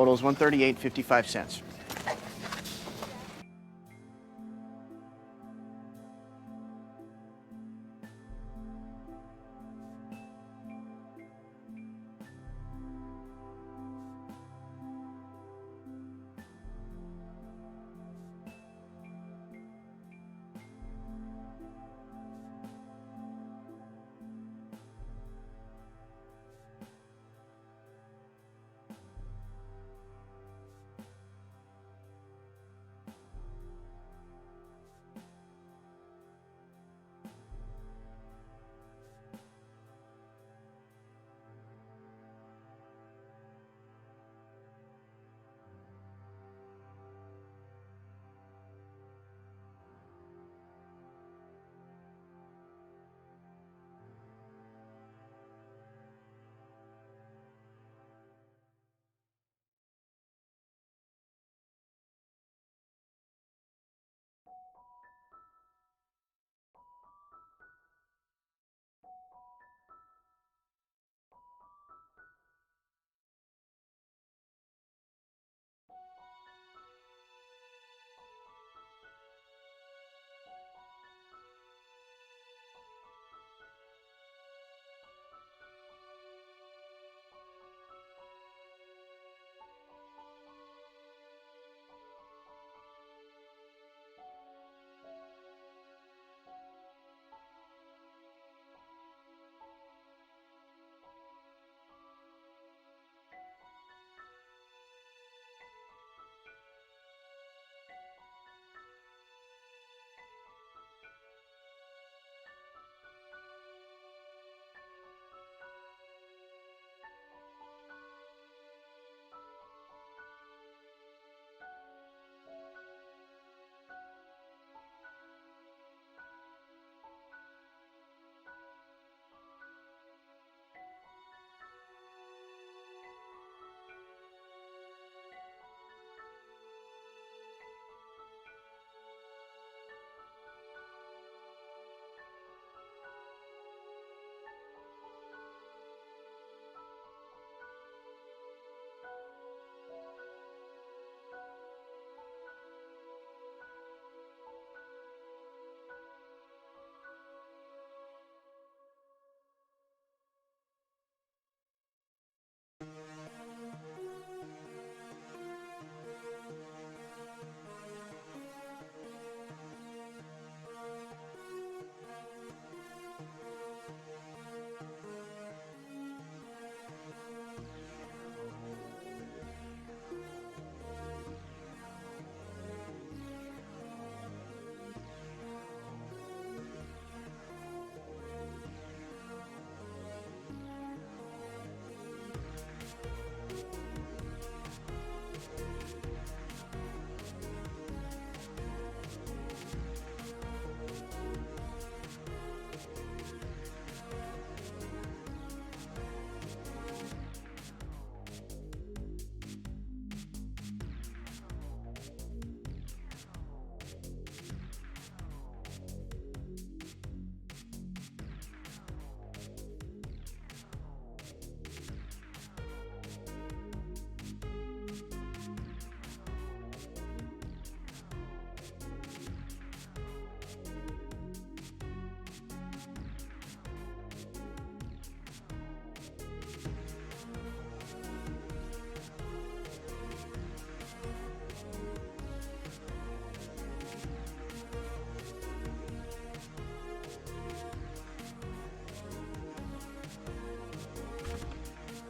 Total is $138.55.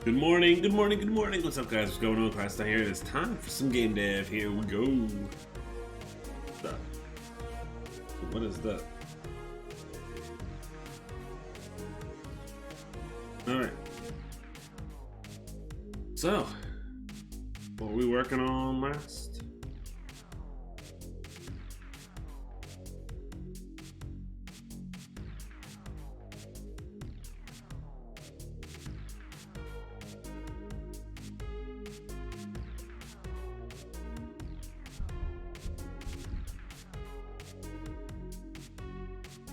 Good morning, good morning, good morning. What's up, guys? What's going on? Class here. It's time for some game dev. Here we go. What is that? Alright. So, what were we working on last?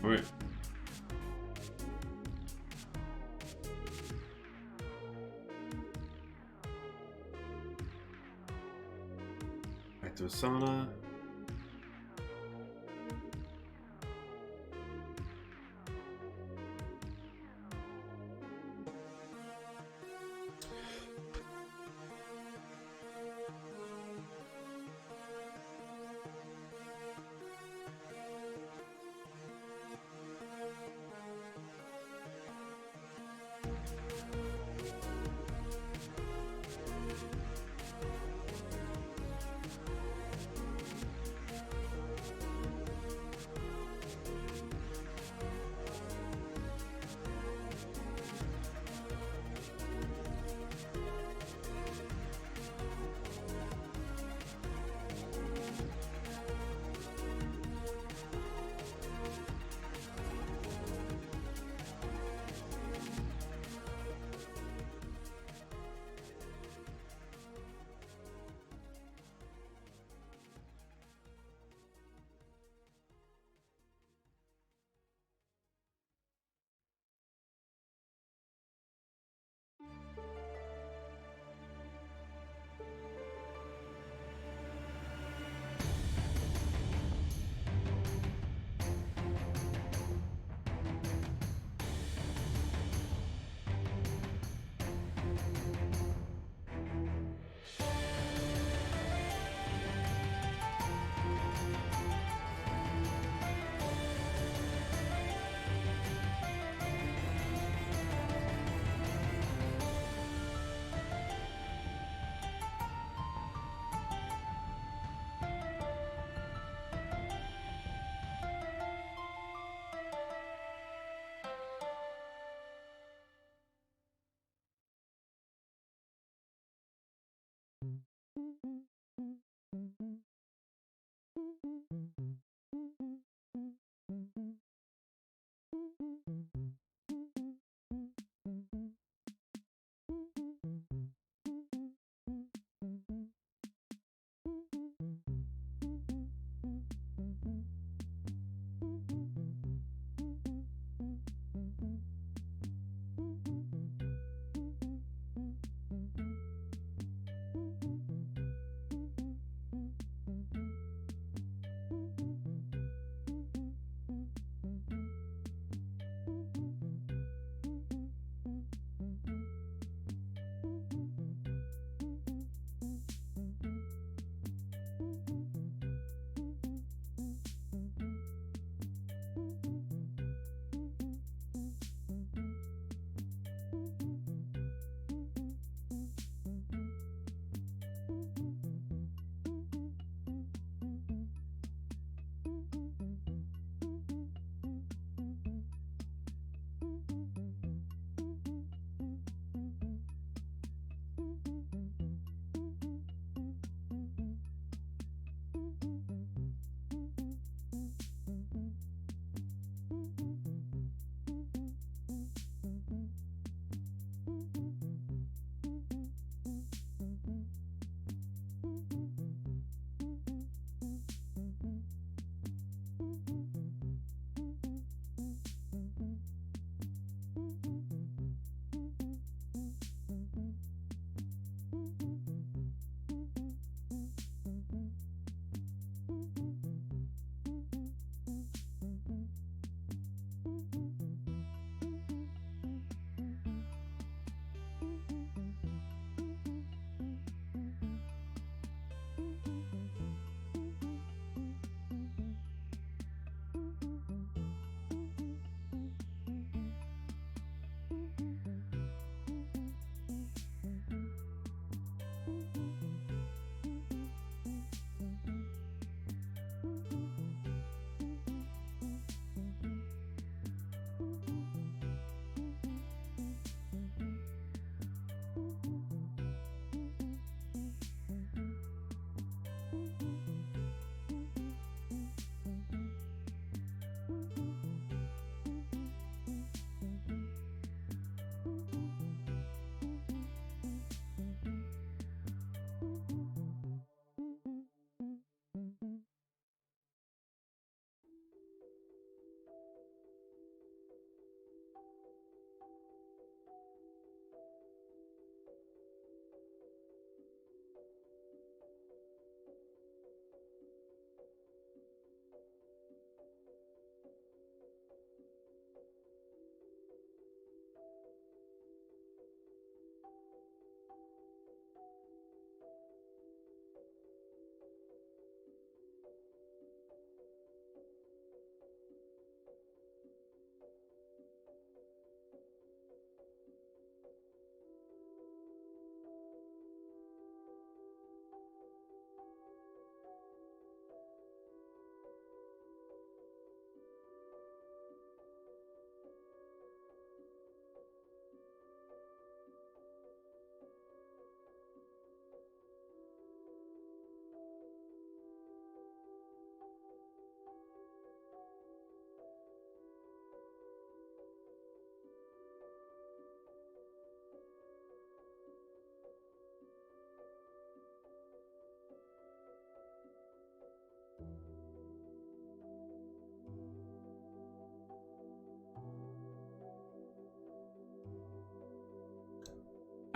All right. to Asana.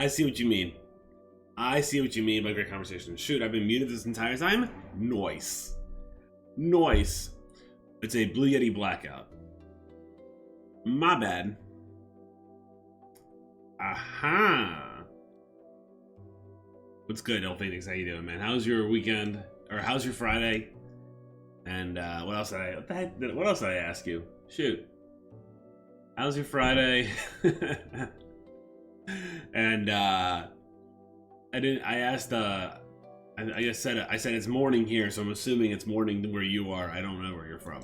I see what you mean. I see what you mean by great conversation. Shoot, I've been muted this entire time? Noise. Noise. It's a Blue Yeti blackout. My bad. Aha. What's good, El Phoenix? How you doing, man? How's your weekend? Or how's your Friday? And what else did I ask you? Shoot. How's your Friday? And I said it's morning here, so I'm assuming it's morning where you are. I don't know where you're from.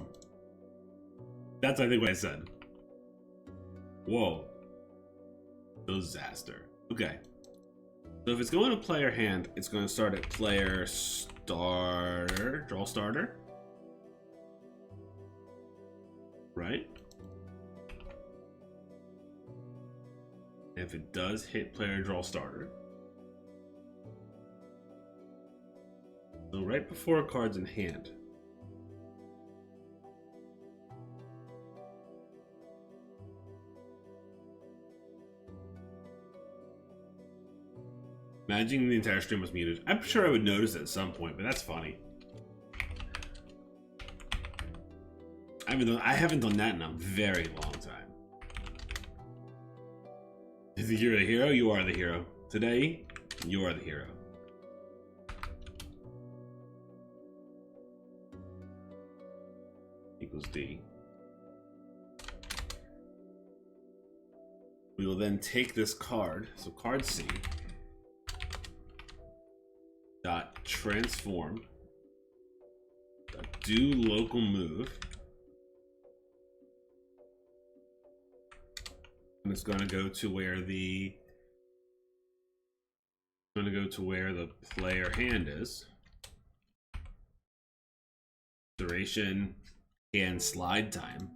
That's I think what I said. Whoa. Disaster. Okay. So if it's going to player hand, it's going to start at player starter, draw starter. Right? If it does hit player draw starter. So right before a card's in hand. Imagining the entire stream was muted. I'm sure I would notice it at some point, but that's funny. I haven't done that in a very long time. Is it you're the hero? You are the hero. Today, you are the hero. Equals D. We will then take this card, so card C, dot transform, dot do local move, and it's going to go to where the player hand is. Duration and slide time.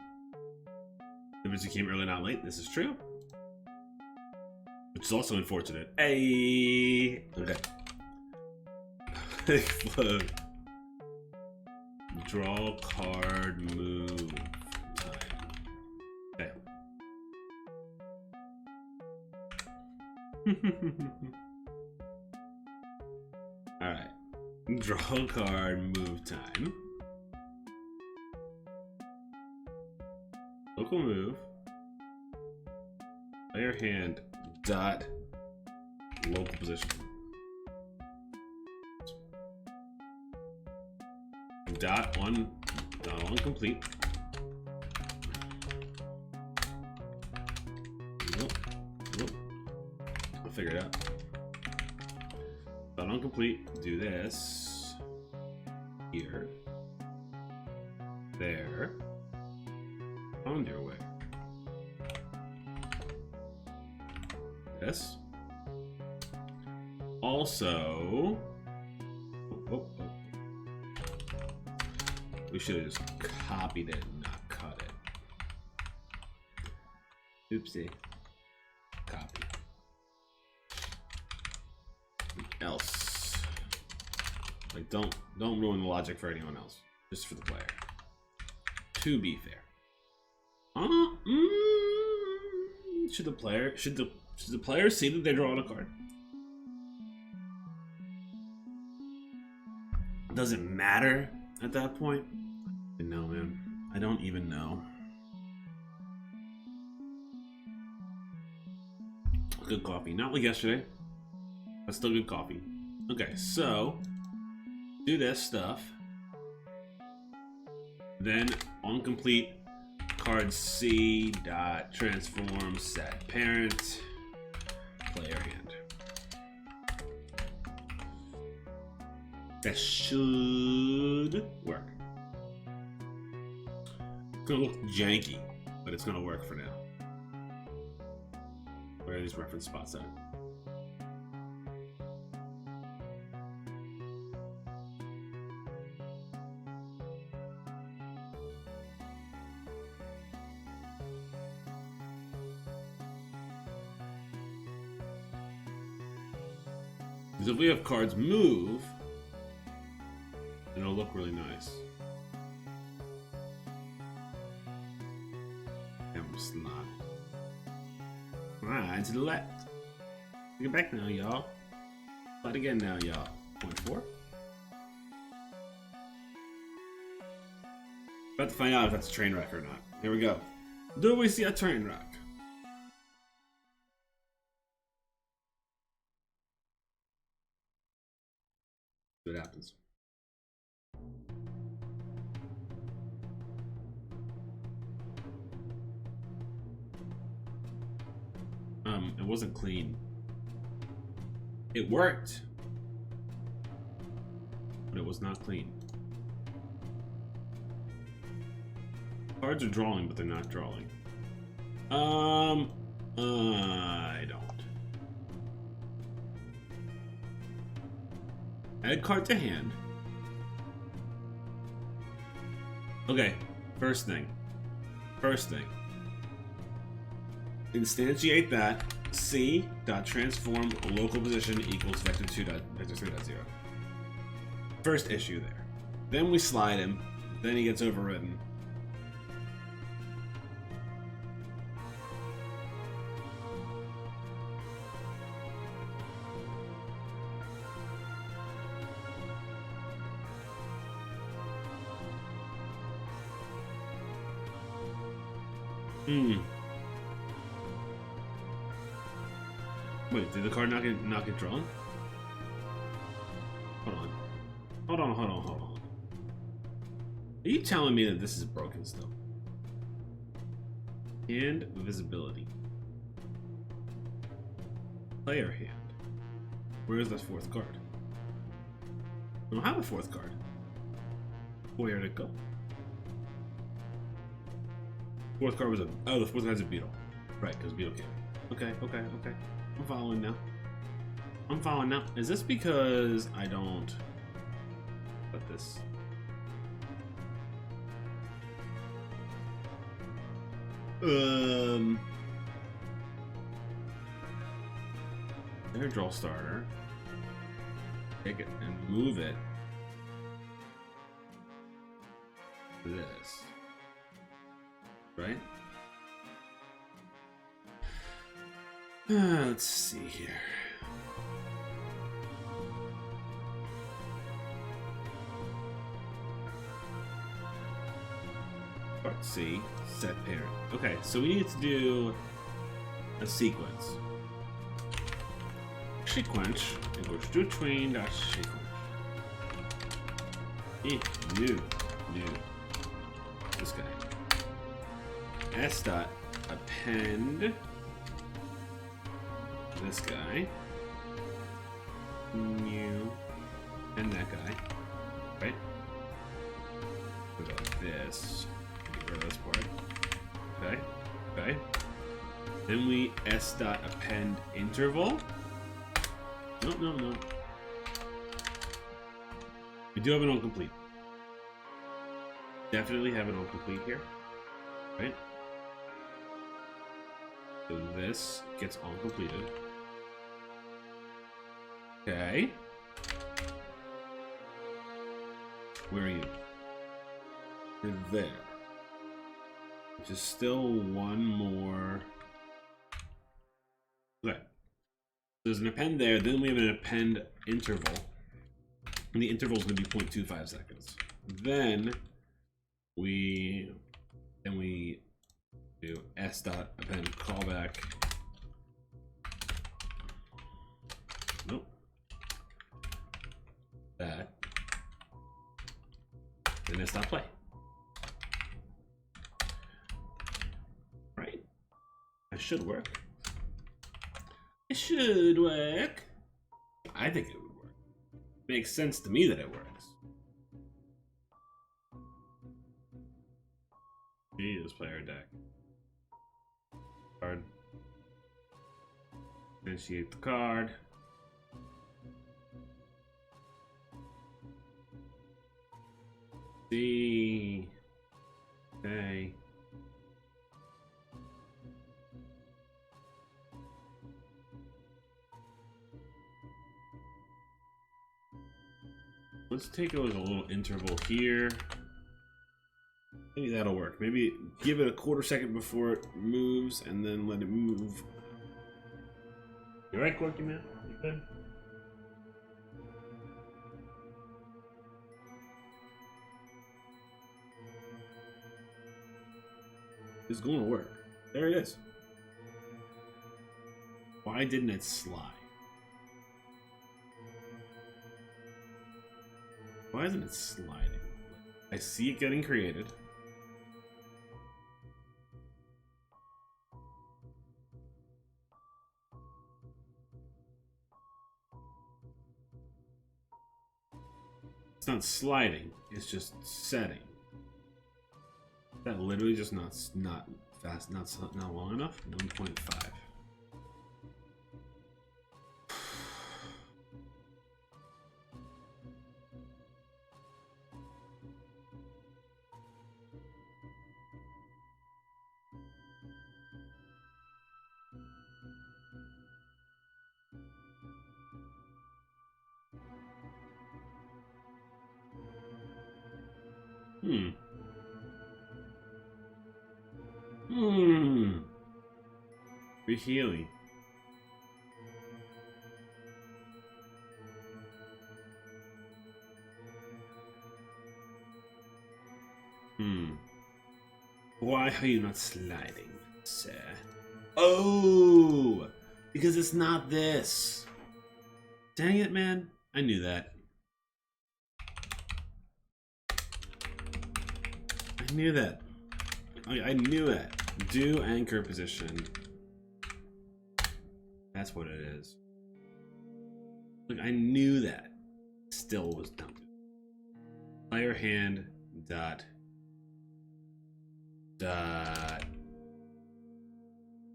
If it came early, not late. This is true. Which is also unfortunate. Hey. Okay. Explode. Draw card move time. Okay. Alright. Draw card move time. Local move. Player hand dot local position. Dot on complete. Nope. I'll figure it out. Dot on complete. Do this here, there, on your way. This. Also. We should have just copied it and not cut it. Oopsie. Copy. Else. Like don't ruin the logic for anyone else. Just for the player. To be fair. Should the player see that they're drawing a card? Does it matter at that point? No, man. I don't even know. Good coffee. Not like yesterday, but still good coffee. Okay, so do this stuff. Then on complete, card C dot transform set parent player hand. That should work. It's gonna look janky, but it's gonna work for now. Where are these reference spots at? Because if we have cards move, it'll look really nice. And we're snot. Right to the left. Get back now, y'all. Slide again now, y'all. 0.4. About to find out if that's a train wreck or not. Here we go. Do we see a train wreck? See what happens. It wasn't clean. It worked, but it was not clean. Cards are drawing, but they're not drawing. I don't. Add card to hand. Okay, first thing. Instantiate that c.transform local position equals vector 2 vector 3.0. First issue there. Then we slide him. Then he gets overridden. Wait, did the card not get drawn? Hold on. Are you telling me that this is broken still? Hand visibility. Player hand. Where is that fourth card? I don't have a fourth card. Where did it go? Fourth card was the fourth card's a beetle. Right, because beetle came. Okay. I'm following now. Is this because I don't put this? There, draw starter. Take it and move it. This. Right? Let's see here. Part C, set parent. Okay, so we need to do a sequence. Sequence equals to train dash sequence. New. This guy. S dot append this guy, new, and that guy, right? What about this? Get rid of this part. Okay. Then we S dot append interval. No. We do have an on-complete. Definitely have an on-complete here, right? So this gets on-completed. Okay. Where are you? You're there. Which is still one more. Okay. There's an append there, then we have an append interval. And the interval is going to be 0.25 seconds. Then we do S dot append callback. Nope. That. Then S dot play. Right? That should work. It should work. I think it would work. Makes sense to me that it works. Jesus, play our deck. Card. Initiate the card. See. Okay. Let's take a little interval here. Maybe that'll work. Maybe give it a quarter second before it moves and then let it move. You right, Corky man? You good? It's going to work. There it is. Why didn't it slide? Why isn't it sliding? I see it getting created. It's not sliding, it's just setting. That literally just not fast, not long enough. 1.5. Rehealing. Why are you not sliding, sir? Oh! Because it's not this. Dang it, man. I knew that. I knew that. I knew it. Do anchor position. That's what it is. Look, I knew that. Still was dumb. Player hand dot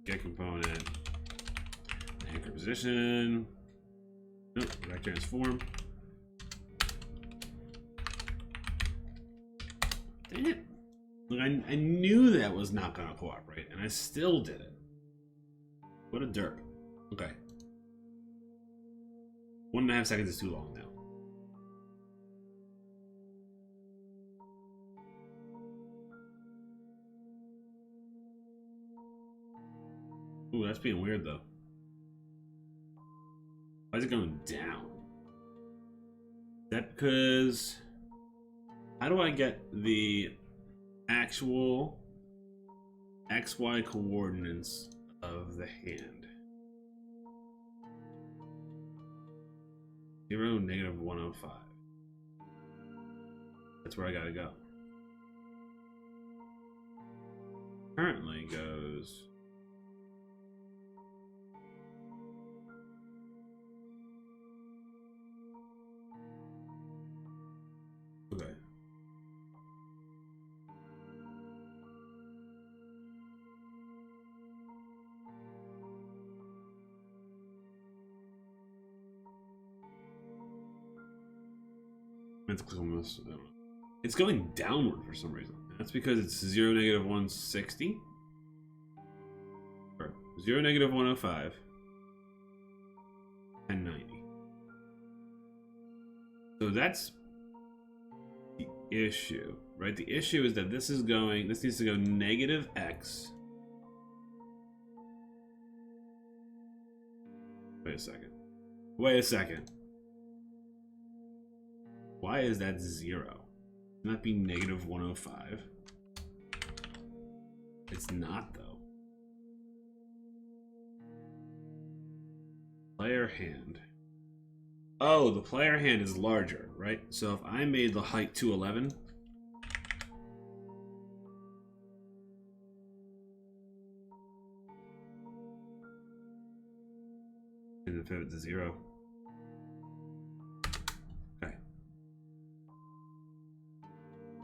get component anchor position. Nope, back transform. Dang it. Look, I knew that was not gonna cooperate, and I still did it. What a derp. Okay. 1.5 seconds is too long now. Ooh, that's being weird though. Why is it going down? Is that because... How do I get the actual XY coordinates of the hand? 0, negative 105. That's where I gotta go. Currently goes... Okay. Let's click on this. It's going downward for some reason. That's because it's 0, negative 160. Or 0, negative 105. And 90. So that's the issue, right? The issue is that this needs to go negative X. Wait a second. Wait a second. Why is that 0? Can that be negative 105? It's not, though. Player hand. Oh, the player hand is larger, right? So if I made the height 211, and if it's 0. Okay.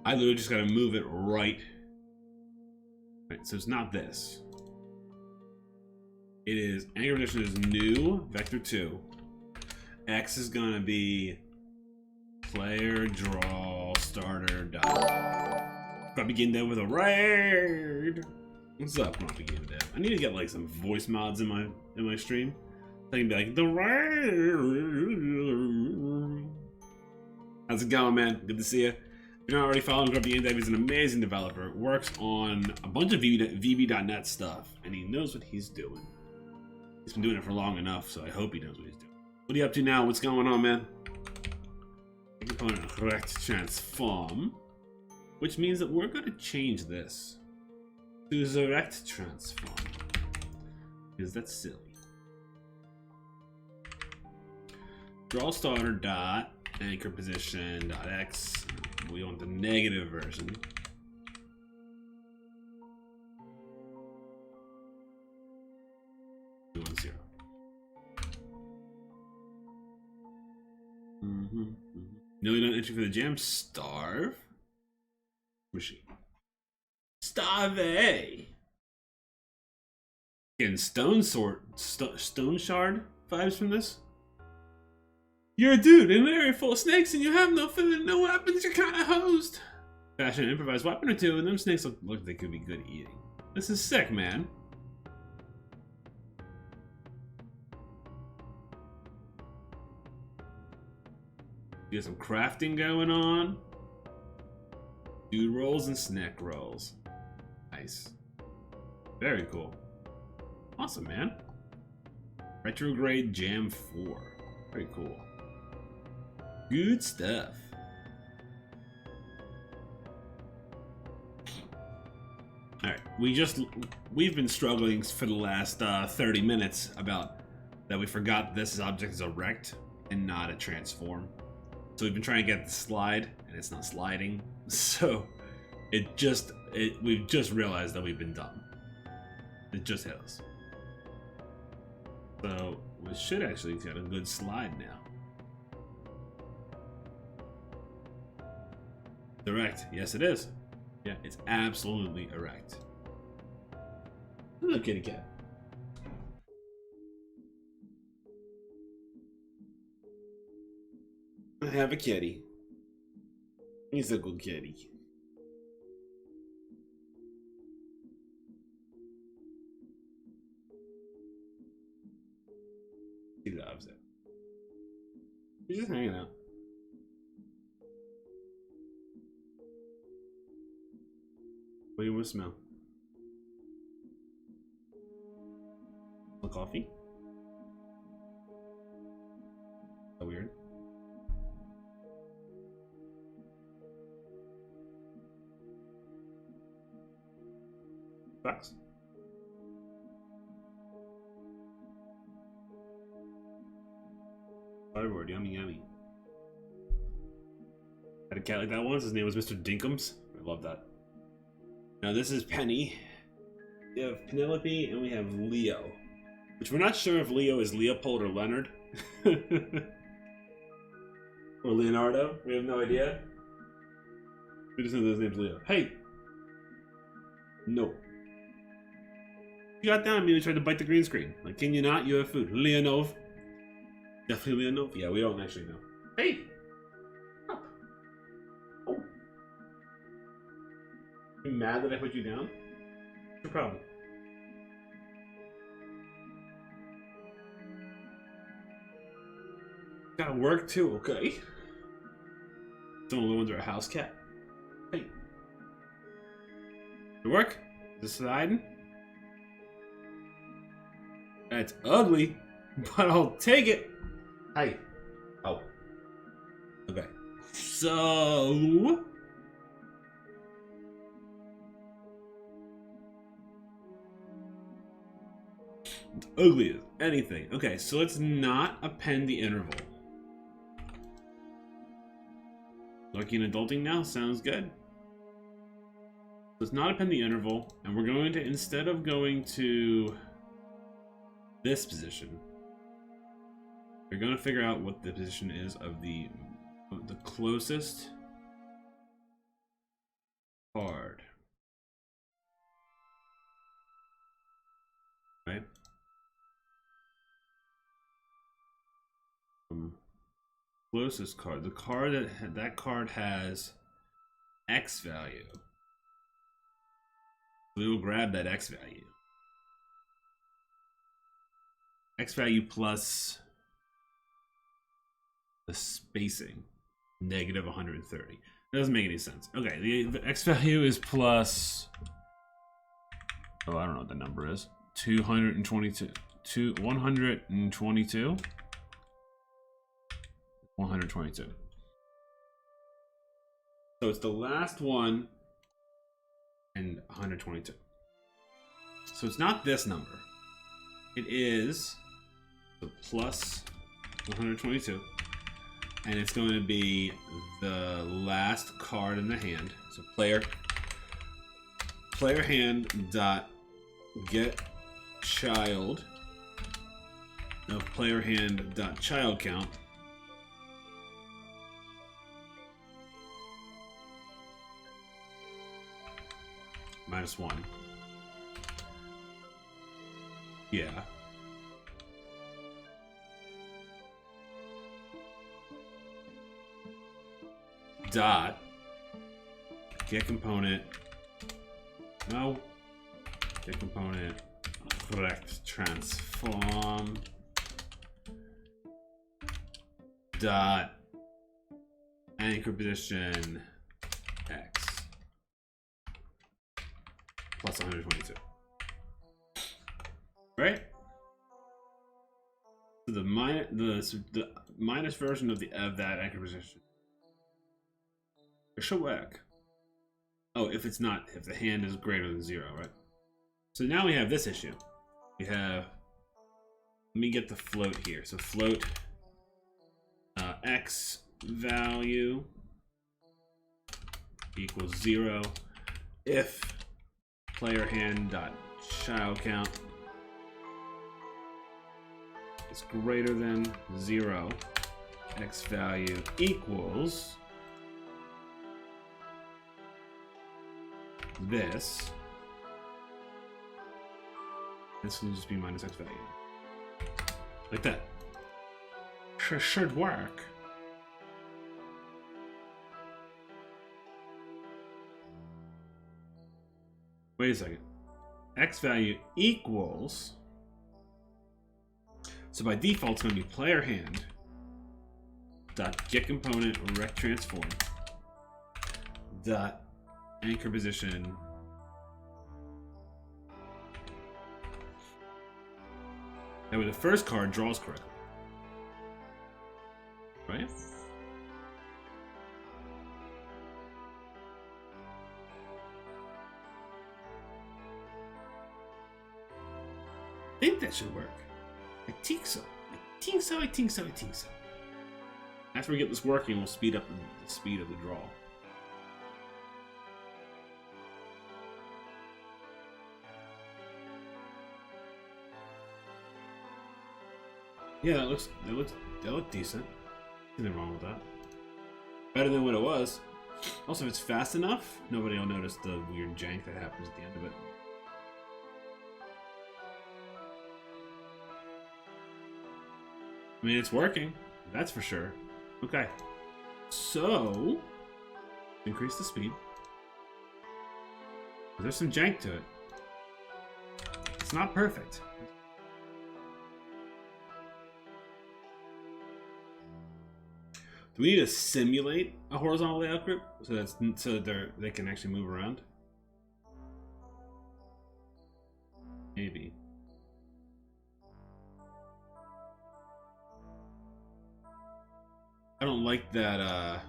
I literally just gotta move it right. Right, so it's not this. It is anchor position is new, vector 2. X is gonna be player draw starter dot. Grumpy Game Dev with a raid. What's up, Grumpy Game Dev? I need to get like some voice mods in my stream. I can be like the raid. How's it going, man? Good to see you. If you're not already following Grumpy Game Dev, he's an amazing developer. Works on a bunch of VB.net stuff, and he knows what he's doing. He's been doing it for long enough, so I hope he knows what he's doing. What are you up to now? What's going on, man? Component correct transform, which means that we're going to change this to direct transform, because that's silly. Draw starter dot anchor position dot x. We want the negative version. We want 0. No, you don't entry for the jam. Starve. Machine. Starve. Getting stone shard vibes from this. You're a dude in an area full of snakes and you have no food and no weapons. You're kind of hosed. Fashion an improvised weapon or two, and them snakes look like they could be good eating. This is sick, man. You got some crafting going on. Dude rolls and snack rolls. Nice. Very cool. Awesome, man. Retrograde Jam 4. Very cool. Good stuff. Alright, we've been struggling for the last 30 minutes about that we forgot this object is a rect and not a transform. So we've been trying to get the slide, and it's not sliding. So we've just realized that we've been dumb. It just hit us. So we should actually get a good slide now. Erect, yes it is. Yeah, it's absolutely erect. Hello, kitty cat. I have a kitty. He's a good kitty. He loves it. He's just hanging out. What do you want to smell? The coffee? So weird. Facts. Fireboard, yummy, yummy. Had a cat like that once. His name was Mr. Dinkums. I love that. Now this is Penny. We have Penelope and we have Leo. Which we're not sure if Leo is Leopold or Leonard. Or Leonardo. We have no idea. We just know his name's Leo. Hey! No. You got down on me and tried to bite the green screen. Like, can you not? You have food. Leonov. Definitely Leonov. Yeah, we don't actually know. Hey! Up. Oh. You mad that I put you down? What's your problem? Gotta work too, okay? Don't live under a house cat. Hey. You work? Is this sliding? That's ugly, but I'll take it. Hey. Oh. Okay. So. It's ugly as anything. Okay, so let's not append the interval. Lucky and adulting now? Sounds good. Let's not append the interval, and we're going to, instead of going to this position, we're going to figure out what the position is of the closest card. Right? Closest card. The card that card has X value. We will grab that X value. X value plus the spacing, negative 130. That doesn't make any sense. Okay, the X value is plus, oh, I don't know what the number is. 222. 122. 122. So it's the last one and 122. So it's not this number. It is the plus 122. And it's going to be the last card in the hand. So player hand dot get child of player hand dot child count -1. Yeah. Dot get component. No. Get component. Correct transform. Dot anchor position X plus 122. Right? So the minus version of that anchor position. It should work. Oh, if the hand is greater than 0, right? So now we have this issue. We have, let me get the float here. So float X value equals 0 if player hand dot child count is greater than 0. X value equals this. This will just be minus X value. Like that. Should work. Wait a second. X value equals. So by default, it's going to be player hand dot get component rect transform dot anchor position that way the first card draws correctly, right? I think that should work. I think so. I think so. After we get this working, we'll speed up the speed of the draw. Yeah, that look decent. Nothing wrong with that. Better than what it was. Also, if it's fast enough, nobody will notice the weird jank that happens at the end of it. I mean, it's working. That's for sure. Okay. So, increase the speed. There's some jank to it. It's not perfect. Do we need to simulate a horizontal layout group so they can actually move around? Maybe. I don't like that. I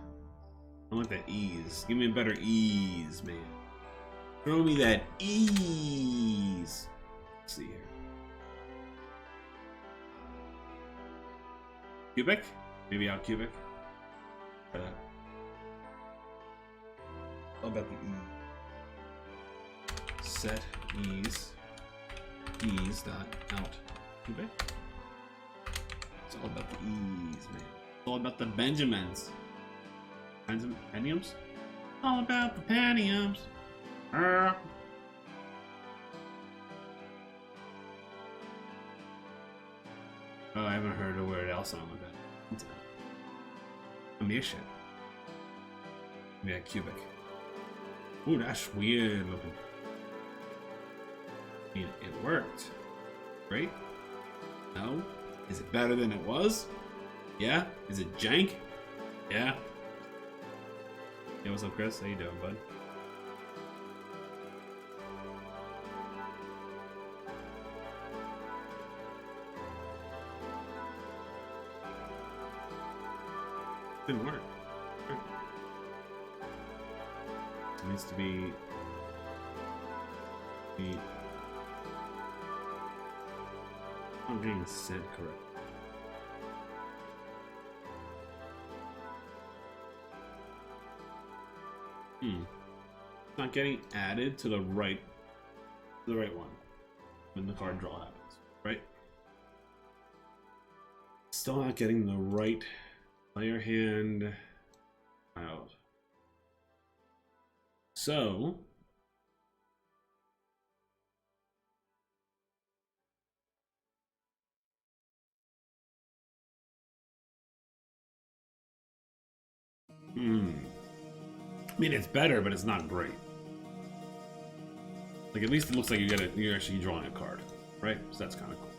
don't like that ease. Give me a better ease, man. Throw me that ease. Let's see here. Cubic? Maybe out cubic. All about the E. Set ease dot out cubic. It's all about the ease, man. It's all about the Benjamins. Pentiums? All about the Pentiums. Oh, I haven't heard a word else on with that. Mere shit. Yeah, cubic. Ooh, that's weird looking. I mean, it worked. Great. No? Is it better than it was? Yeah? Is it jank? Yeah? Hey, what's up, Chris? How you doing, bud? Didn't work. It needs to be. I'm being said correct. It's not getting added to the right one when the card draw happens, right? Still not getting the right player hand out. So I mean, it's better, but it's not great. Like, at least it looks like you're actually drawing a card, right? So that's kind of cool.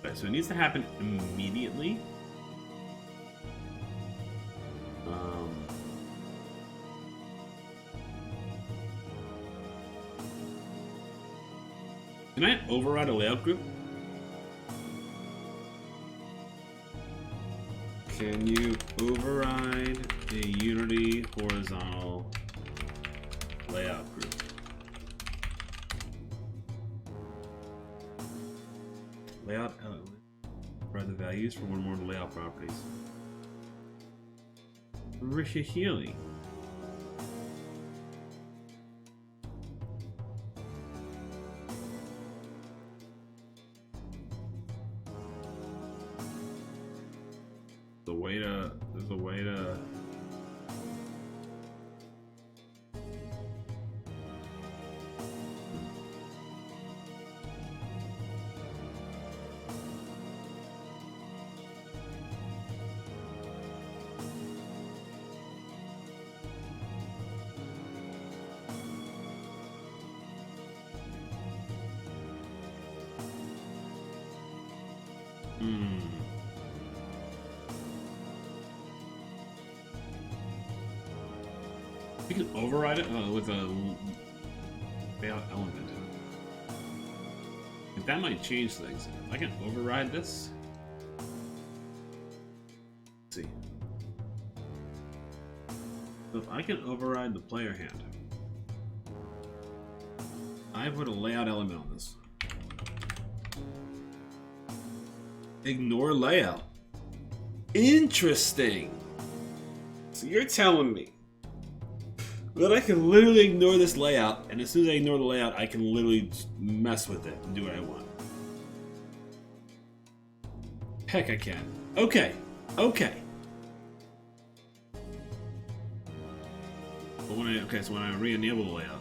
Okay, so it needs to happen immediately. Can I override a layout group? Can you override a Unity horizontal layout group? Layout element. Override the values for one or more layout properties. Really? There's a way to we can override it with a layout element. Like, that might change things. If I can override this. Let's see. So if I can override the player hand, I put a layout element on this. Ignore layout. Interesting. So you're telling me that I can literally ignore this layout, and as soon as I ignore the layout, I can literally mess with it and do what I want. Heck, I can. Okay. Okay. But so when I re-enable the layout,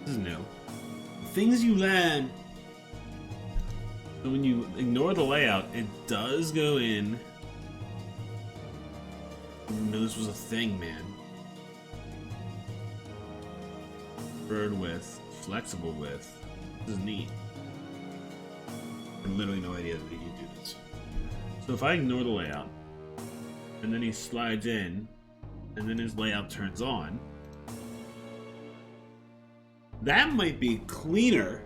this is new. Things you learn. So when you ignore the layout, it does go in. I didn't know this was a thing, man. Bird width, flexible width. This is neat. I have literally no idea that he can do this. So if I ignore the layout, and then he slides in, and then his layout turns on, that might be cleaner.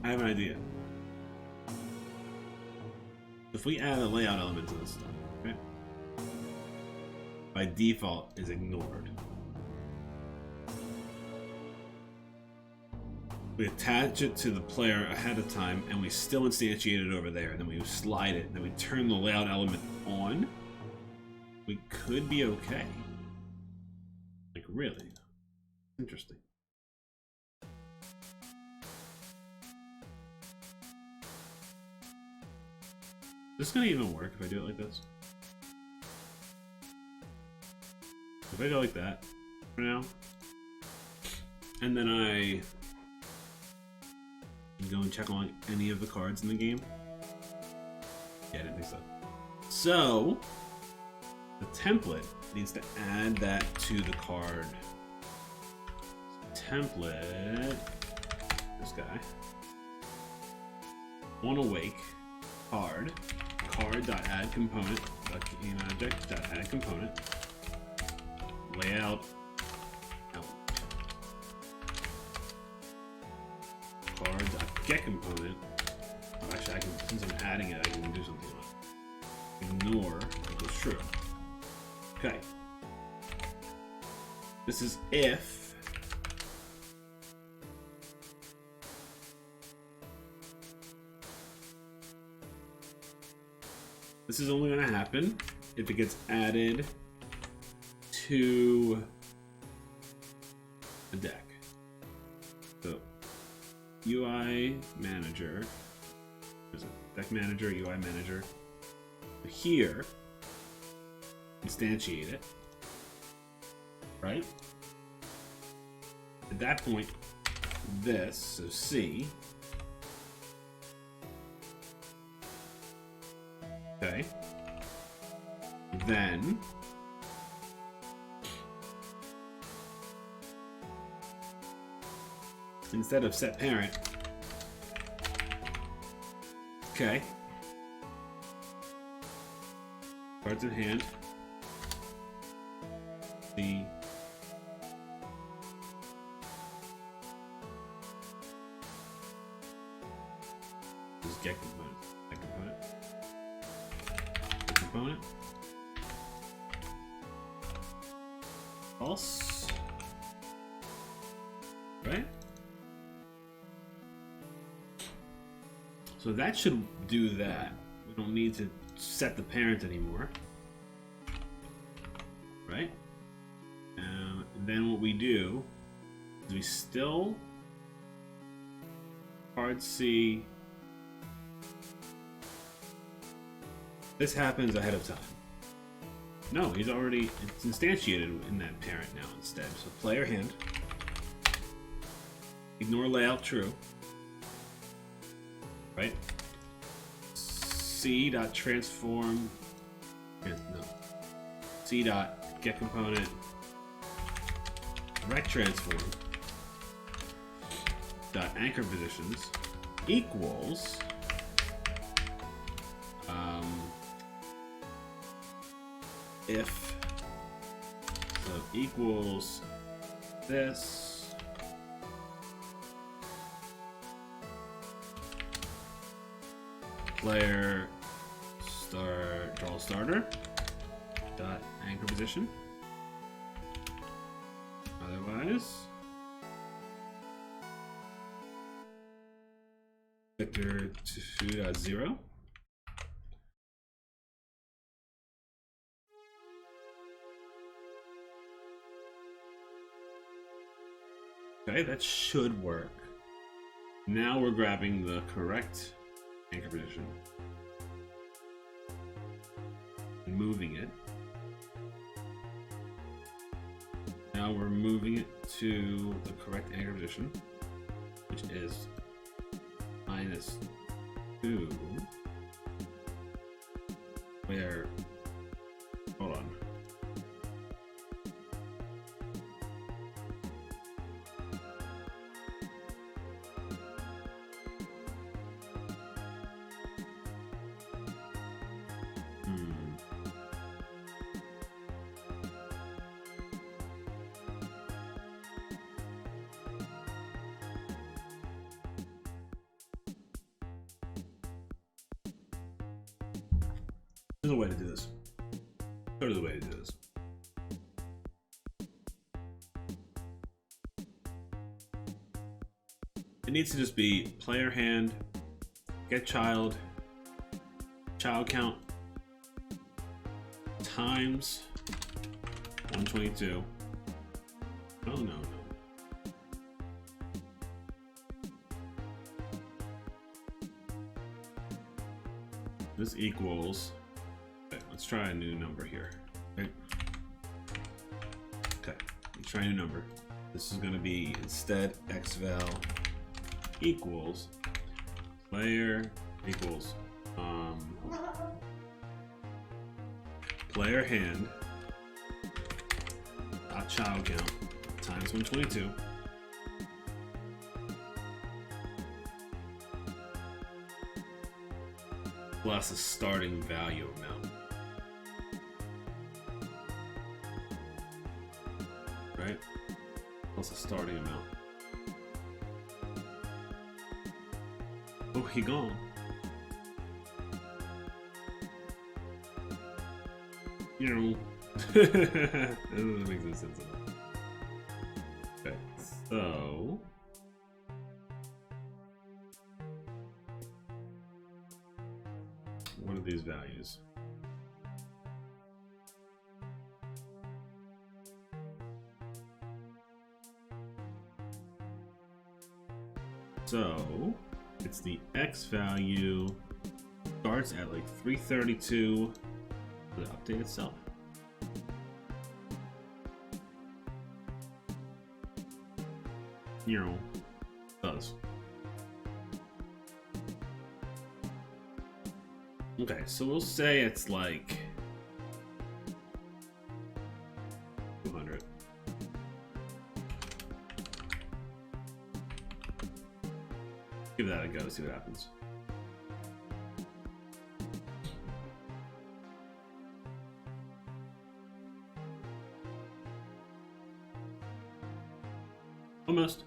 I have an idea. If we add a layout element to this stuff, okay? By default is ignored. We attach it to the player ahead of time, and we still instantiate it over there, and then we slide it, and then we turn the layout element on. We could be okay. Like, really? Interesting. Is this gonna even work if I do it like this? If I go like that for now, and then I go and check on any of the cards in the game. Yeah, I didn't think so. So the template needs to add that to the card. Template, this guy. One awake card. Card.add component. Object.add component. Layout. Card.get component. Oh, actually, I can, since I'm adding it, I can do something on it. Ignore equals true. Okay. This is if this is only going to happen if it gets added to the deck. So UI manager, there's a deck manager, UI manager. Here, instantiate it, right? At that point, this, so C, okay, then instead of set parent, okay, cards in hand, the get component, component, false, right? So that should do that. We don't need to set the parent anymore, right? And then what we do is we still card C. This happens ahead of time. No, he's already, it's instantiated in that parent now instead. So player hand, ignore layout true, right? C.transform, no, C.get component, rect transform, dot anchor positions equals, if, so equals this, player draw starter dot anchor position, otherwise vector 2.0. Okay, that should work. Now we're grabbing the correct anchor position and moving it. Now we're moving it to the correct anchor position, which is -2, where, hold on. There's a way to do this. There's a way to do this. It needs to just be player hand, get child count times 122. Oh no. This equals, okay, let's try a new number here. Okay, let's try a new number. This is going to be instead xval equals player equals player hand dot child count times 122 plus a starting value amount. Right? Plus a starting amount. Oh, he gone. You know. That doesn't make any sense at all. Okay, so. What are these values? So it's the X value starts at like 332 for the update itself. You know, does. Okay, so we'll say it's like 200. Give that a go, see what happens. Almost.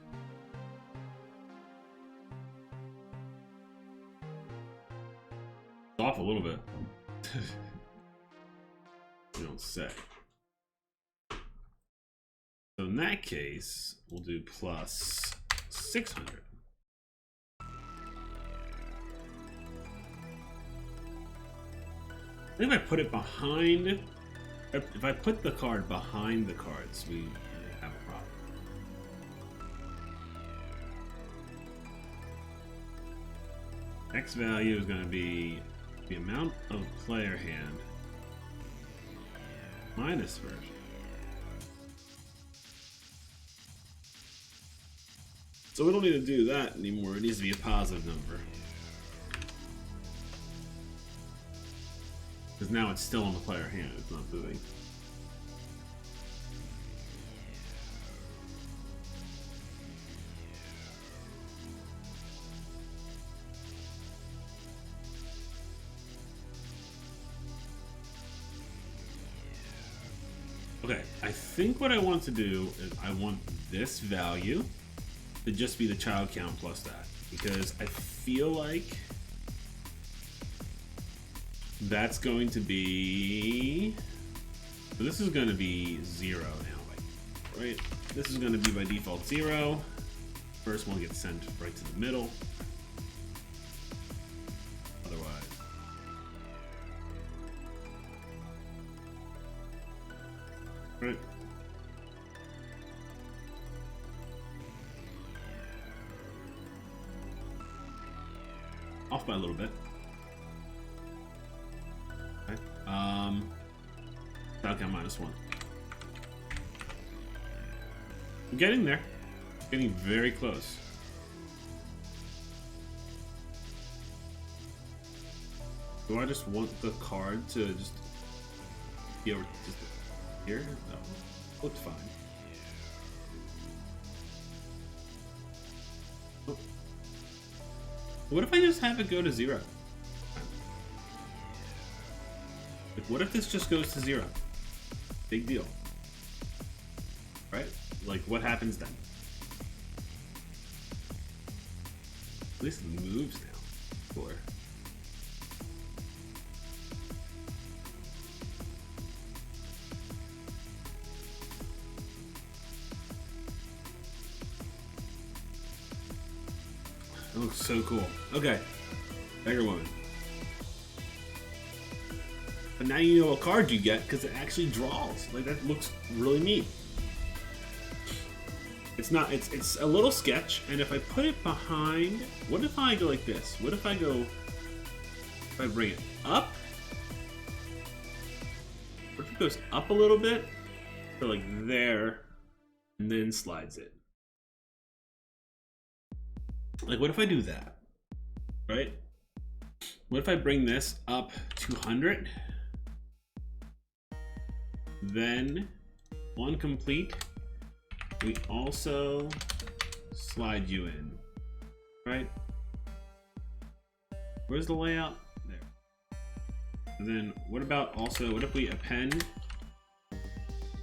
Off a little bit. You don't say. So in that case, we'll do plus 600. I think if I put it behind, if I put the card behind the cards, we have a problem. X value is going to be the amount of player hand minus version. So we don't need to do that anymore. It needs to be a positive number. Because now it's still on the player hand. It's not moving. Okay, I think what I want to do is I want this value to just be the child count plus that, because I feel like that's going to be, so this is going to be 0 now, right? This is going to be by default 0. First one gets sent right to the middle. Otherwise. Right. Off by a little bit. Okay. Child count -1. I'm getting there. Getting very close. Do I just want the card to just be over just here? No. Looked fine. Oh. What if I just have it go to 0? Like, what if this just goes to 0? Big deal. Right? Like, what happens then? At least it moves now. Or it looks so cool. Okay. Beggar Woman. But now you know what card you get because it actually draws. Like, that looks really neat. It's not, it's a little sketch, and if I put it behind, what if I go like this? What if I go, if I bring it up? What if it goes up a little bit? So like there, and then slides it. Like, what if I do that? Right? What if I bring this up 200? Then, on complete, we also slide you in, right? Where's the layout? There. And then what if we append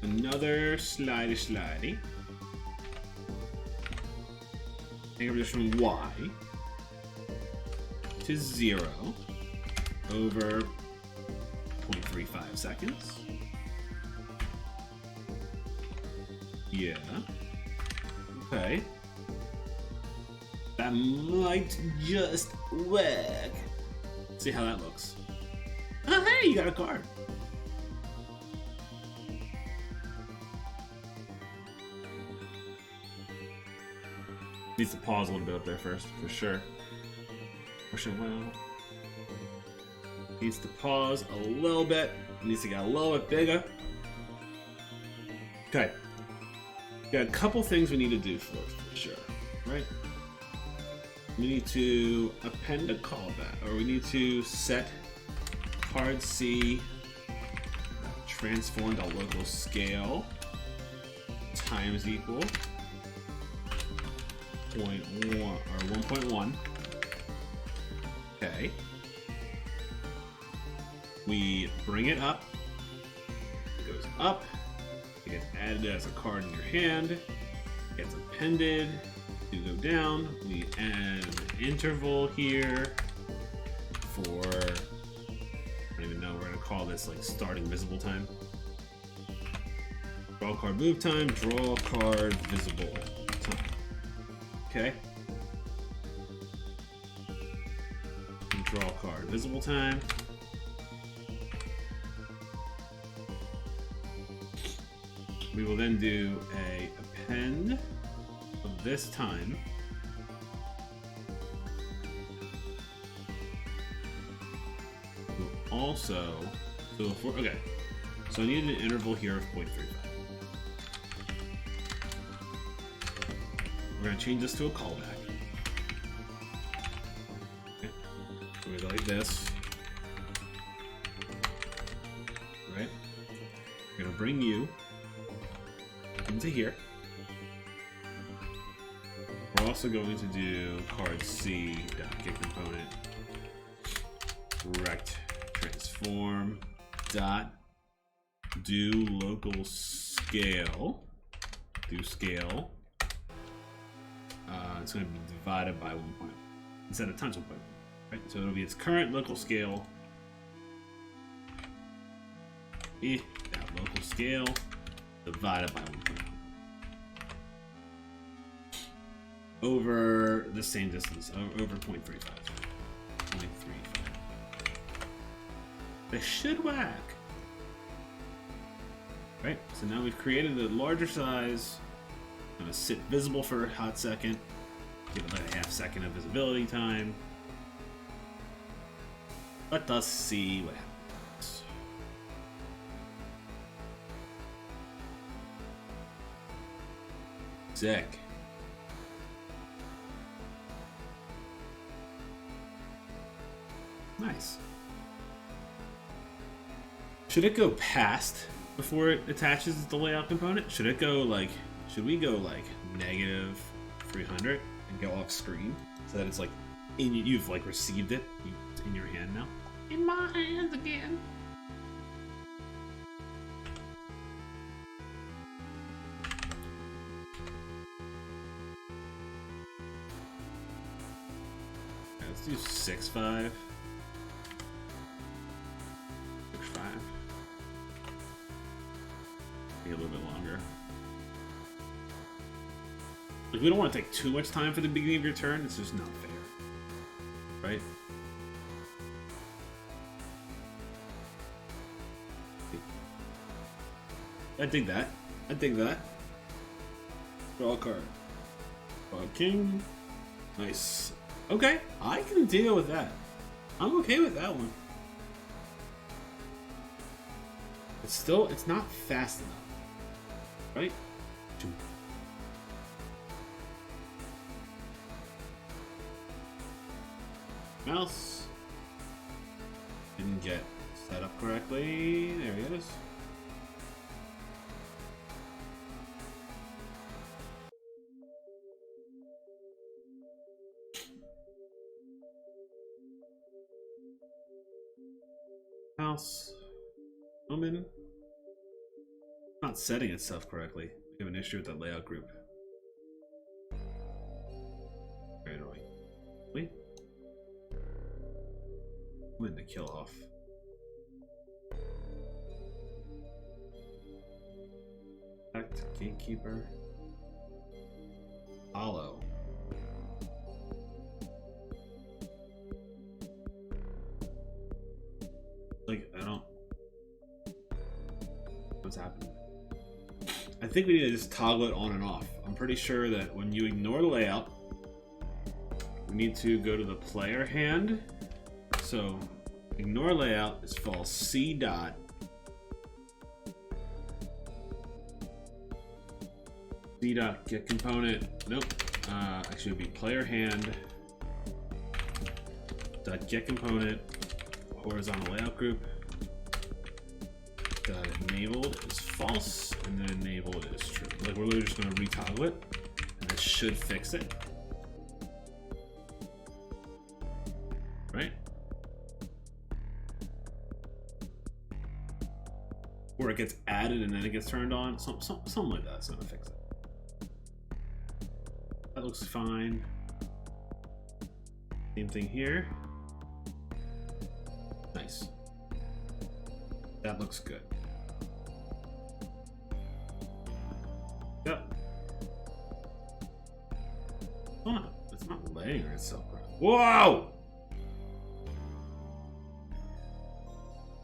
another slidey. Take position Y to 0 over 0.35 seconds. Yeah. Okay. That might just work. See how that looks. Oh, hey, you got a card. Needs to pause a little bit up there first, for sure. Push it well. Needs to pause a little bit. Needs to get a little bit bigger. Okay. Got a couple things we need to do for sure, right? We need to append a callback, or we need to set card C transformed to local scale times equal 0.1 or 1.1. Okay. We bring it up. It goes up. It gets added as a card in your hand. It gets appended. You go down. We add an interval here for, I don't even know, we're gonna call this like starting visible time. Draw card move time, draw card visible time. Okay. And draw card visible time. We will then do a append of this time. We'll also, okay, so I need an interval here of 0.35. We're going to change this to a callback. Okay. So we go like this. Right? We're going to bring you into here. We're also going to do card C dot get component rect transform dot do local scale. Do scale. It's going to be divided by 1 point instead of times 1 point. Right? So it'll be its current local scale. That local scale divided by 1 point. Over the same distance, over 0.35. 0.35. They should whack. Right? So now we've created a larger size. Gonna sit visible for a hot second. Give it like a half second of visibility time. Let us see what happens. Sick. Nice. Should it go past before it attaches the layout component? Should it go like, should we go like negative 300 and go off screen so that it's like you've like received it, it's in your hand now? In my hands again. Okay, let's do 6.5. 6.5. Maybe a little bit longer. Like, we don't want to take too much time for the beginning of your turn. It's just not fair, right? I dig that. I dig that. Draw a card. Draw a king. Nice. Okay, I can deal with that. I'm okay with that one. It's still, it's not fast enough, right? Mouse didn't get set up correctly. There he is. mouse. Omen. Not setting itself correctly. We have an issue with the layout group. Very annoying. Wait. When to kill off. Act gatekeeper. Hollow. Like, I don't. What's happening? I think we need to just toggle it on and off. I'm pretty sure that when you ignore the layout, we need to go to the player hand. So, ignore layout is false. C dot. C dot get component. Nope. Actually, it would be player hand. Dot get component. Horizontal layout group. Dot enabled is false, and then enabled is true. Like, we're literally just going to retoggle it, and that should fix it. Right? Or it gets added and then it gets turned on. Something like that's going to fix it. That looks fine. Same thing here. Nice. That looks good. Yep. Oh no, it's not laying itself. Whoa!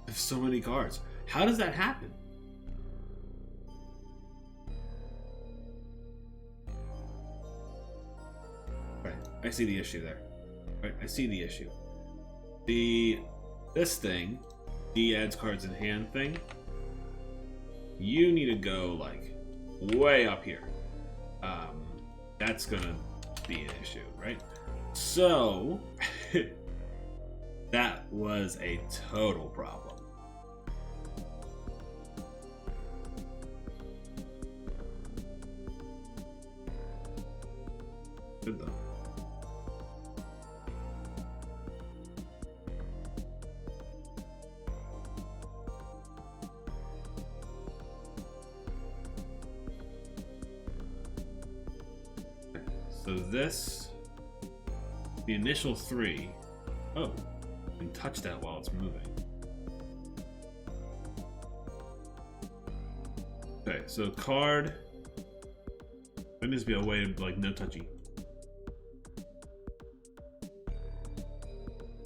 There's so many cards. How does that happen? Right, I see the issue there. Right, I see the issue. This thing, the adds cards in hand thing, you need to go like way up here. That's gonna be an issue, right? So that was a total problem. Good though. So this, the initial 3, oh, you can touch that while it's moving. Okay, so card, there needs to be a way to, like, no touchy.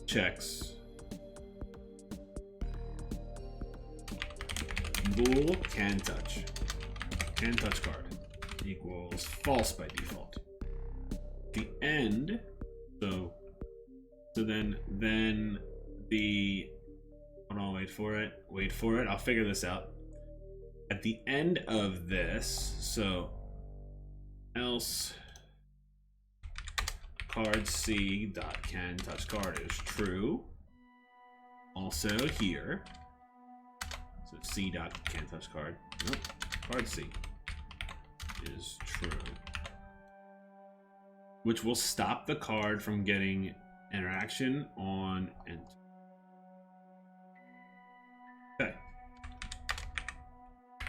Checks. Bool can touch. Can touch card equals false by default. The end, so then the, hold on, wait for it, I'll figure this out. At the end of this, so else card C dot can touch card is true. Also here, so C dot can touch card, nope, card C is true. Which will stop the card from getting interaction on enter. Okay.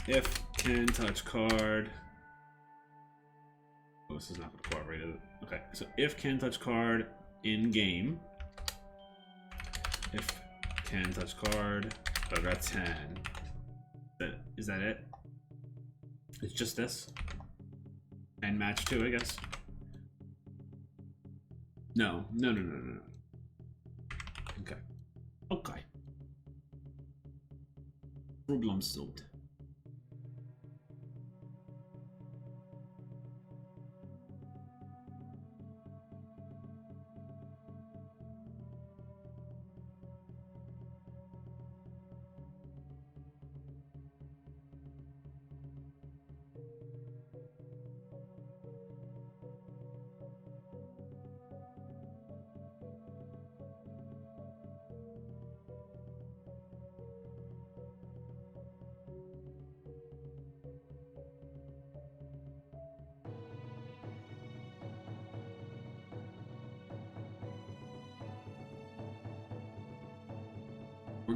If can touch card. Oh, this is not going to cooperate, is it? Okay, so if can touch card in game. If can touch card. Oh, I got 10. Is that it? It's just this? And match 2, I guess. No. Okay. Okay. Problem solved.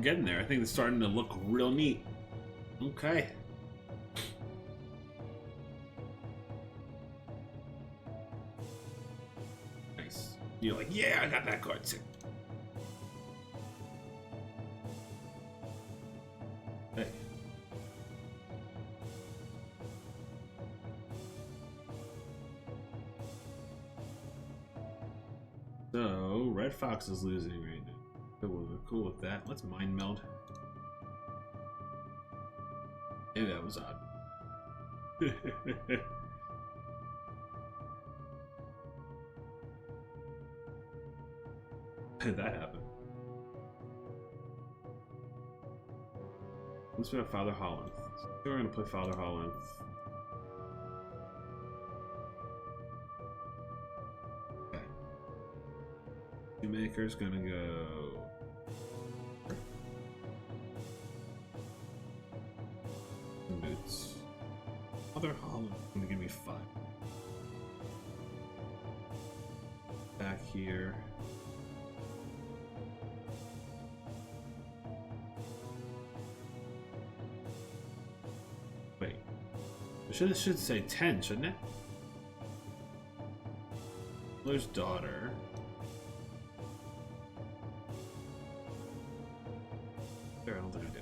getting there. I think it's starting to look real neat. Okay. Nice. You're like, yeah, I got that card too. Hey. So, Red Fox is losing right now. So we're cool with that. Let's mind meld. Maybe that was odd. Did that happen? Let's put Father Holland. So we're gonna play Father Holland. Okay. Shoemaker's gonna go. Boots. Father Holland gonna give me 5. Back here. Wait. It should say 10, shouldn't it? Miller's daughter. There, I don't think I do.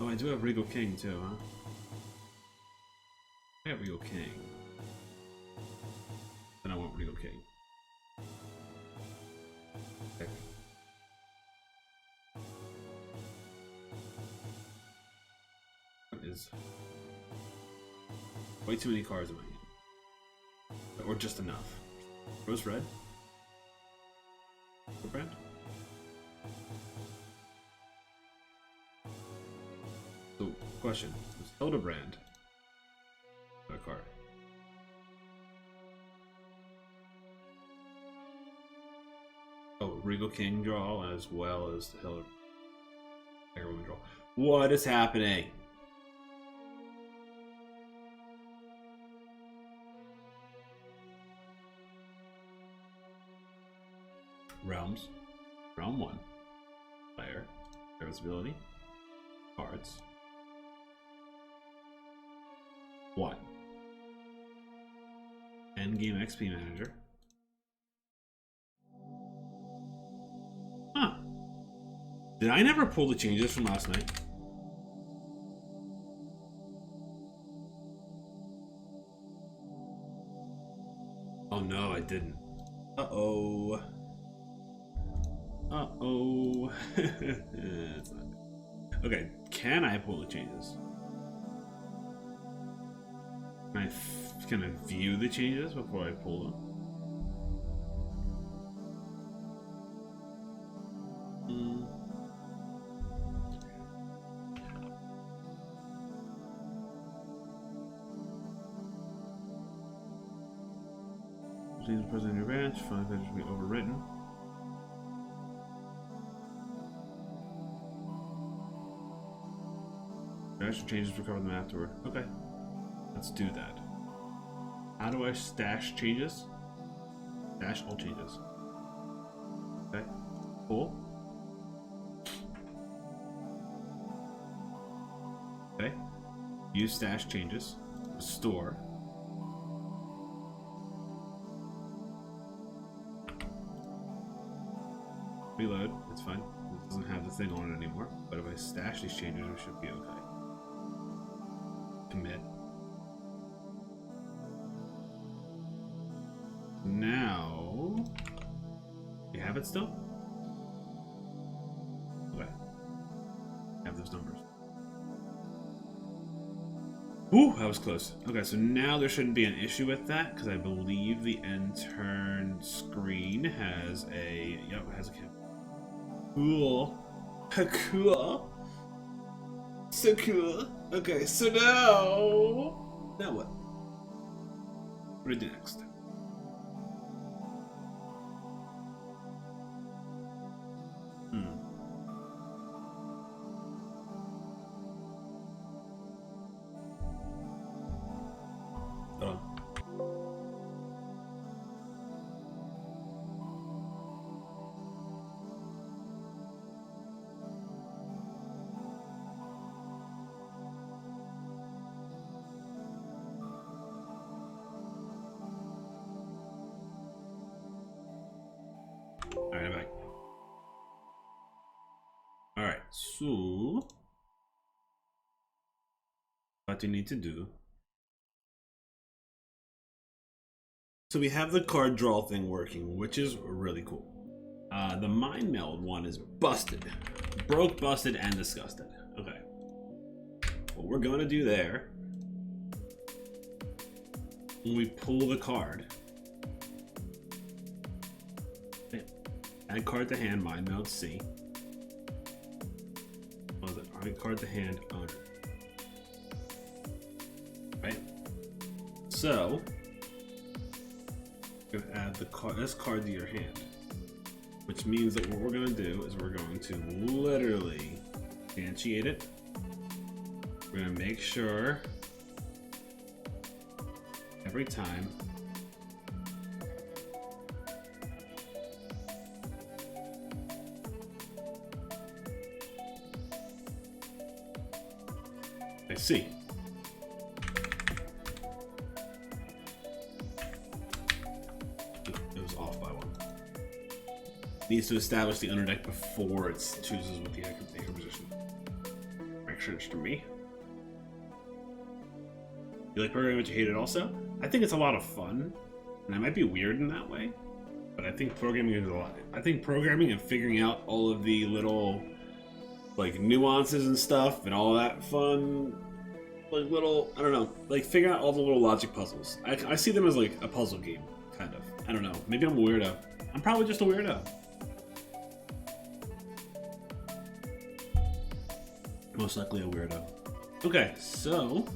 Oh, I do have Regal King too, huh? I got Regal King. Then I want Regal King. Okay. That is way too many cards in my hand. Or just enough. Rose Red? Brand? So, question. Is Hildebrand a card? Oh, Regal King draw as well as the Hildebrand draw. What is happening? Realms. Realm 1. Player. There's ability. Cards. 1. Endgame XP Manager. Huh. Did I never pull the changes from last night? Oh no, I didn't. Uh-oh. Uh-oh. It's not good. Okay, can I pull the changes? Can I view the changes before I pull them? Change the president of your branch. 5 pages will be overwritten. Extra changes, recover them afterward. Okay. Let's do that. How do I stash changes? Stash all changes. Okay. Cool. Okay. Use stash changes. Restore. Reload. It's fine. It doesn't have the thing on it anymore. But if I stash these changes, it should be okay. Commit. Now, you have it still? Okay. I have those numbers. Ooh, that was close. Okay, so now there shouldn't be an issue with that because I believe the end turn screen has a. Yep, it has a camera. Cool. Cool. So cool. Okay, so now what? What do I do next? so what you need to do. So we have the card draw thing working, which is really cool. The mind meld one is busted. Broke, busted, and disgusted. Okay. What we're gonna do there, when we pull the card, add card to hand, mind meld C. What was it? Add card to hand, owner. Right? So, you add the card, this card to your hand. Which means that what we're going to do is we're going to literally instantiate it. We're going to make sure every time I see. It was off by one. Needs to establish the underdeck before it chooses with the anchor position. Makes sense to me. You like programming, but you hate it also? I think it's a lot of fun, and I might be weird in that way, but I think programming is a lot. I think programming and figuring out all of the little, like, nuances and stuff and all that fun, like, little, I don't know, like, figuring out all the little logic puzzles. I see them as, like, a puzzle game, kind of. I don't know. Maybe I'm a weirdo. I'm probably just a weirdo. Most likely a weirdo. Okay, so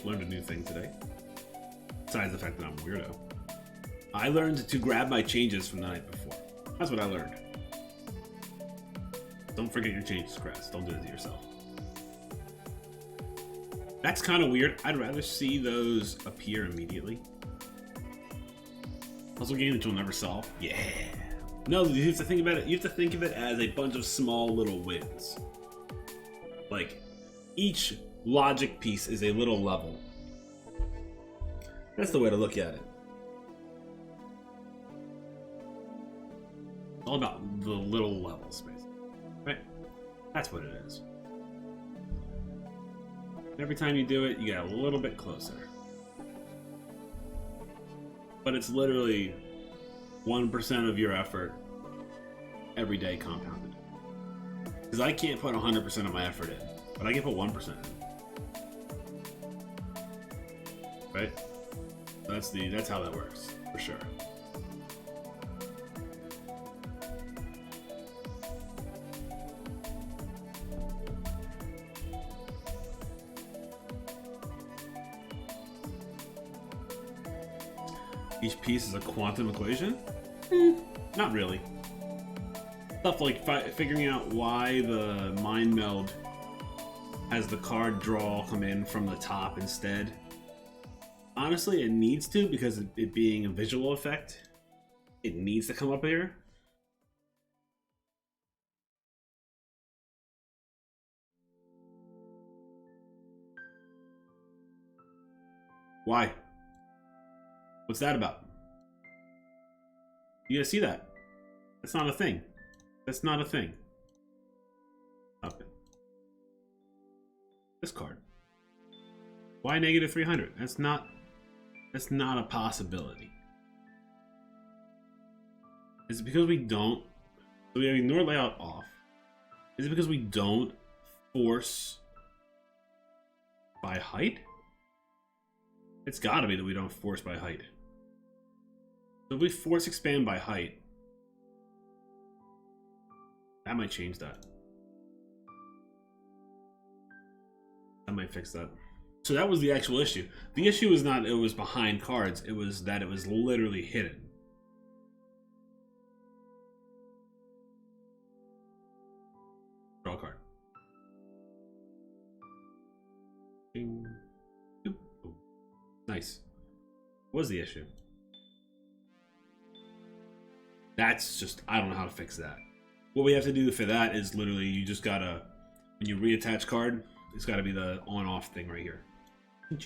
learned a new thing today. Besides the fact that I'm a weirdo, I learned to grab my changes from the night before. That's what I learned. Don't forget your changes, Crest. Don't do it to yourself. That's kind of weird. I'd rather see those appear immediately. Puzzle game that you'll never solve. Yeah. No, you have to think about it. You have to think of it as a bunch of small little wins. Like, each logic piece is a little level. That's the way to look at it. It's all about the little levels, basically. Right? That's what it is. Every time you do it, you get a little bit closer. But it's literally 1% of your effort every day compounded. Because I can't put 100% of my effort in, but I can put 1% in. Right? That's how that works, for sure. Each piece is a quantum equation? Not really. Stuff like figuring out why the mind meld has the card draw come in from the top instead. Honestly, it needs to, because it being a visual effect, it needs to come up here. Why? What's that about? You gotta see that. That's not a thing. That's not a thing. Okay. This card. Why negative 300? That's not a possibility. Is it because we don't... So we have ignore layout off. Is it because we don't force by height? It's gotta be that we don't force by height. So if we force expand by height, that might change that. That might fix that. So that was the actual issue. The issue was not it was behind cards, it was that it was literally hidden. Draw a card. Ding. Oop. Ooh. Nice. What was the issue? That's just, I don't know how to fix that. What we have to do for that is literally you just gotta, when you reattach card, it's gotta be the on-off thing right here. We're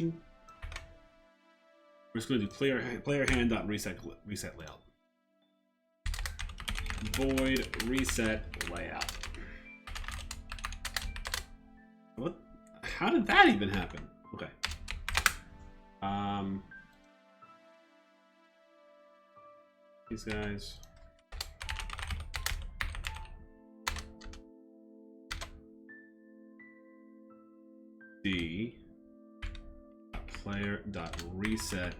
just gonna do player hand.reset layout. void reset layout. What? How did that even happen? Okay. These guys. D player dot reset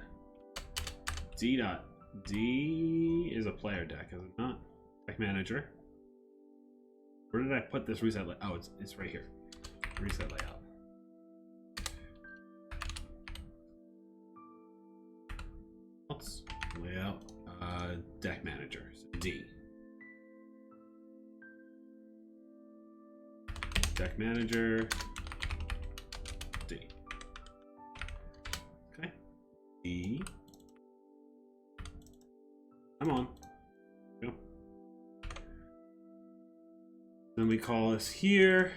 D is a player deck, is it not? Deck manager. Where did I put this reset layout? Oh, it's right here. Reset layout. Let's layout deck manager. So D. Deck manager. D. Okay. E. Come on. Go. Then we call this here.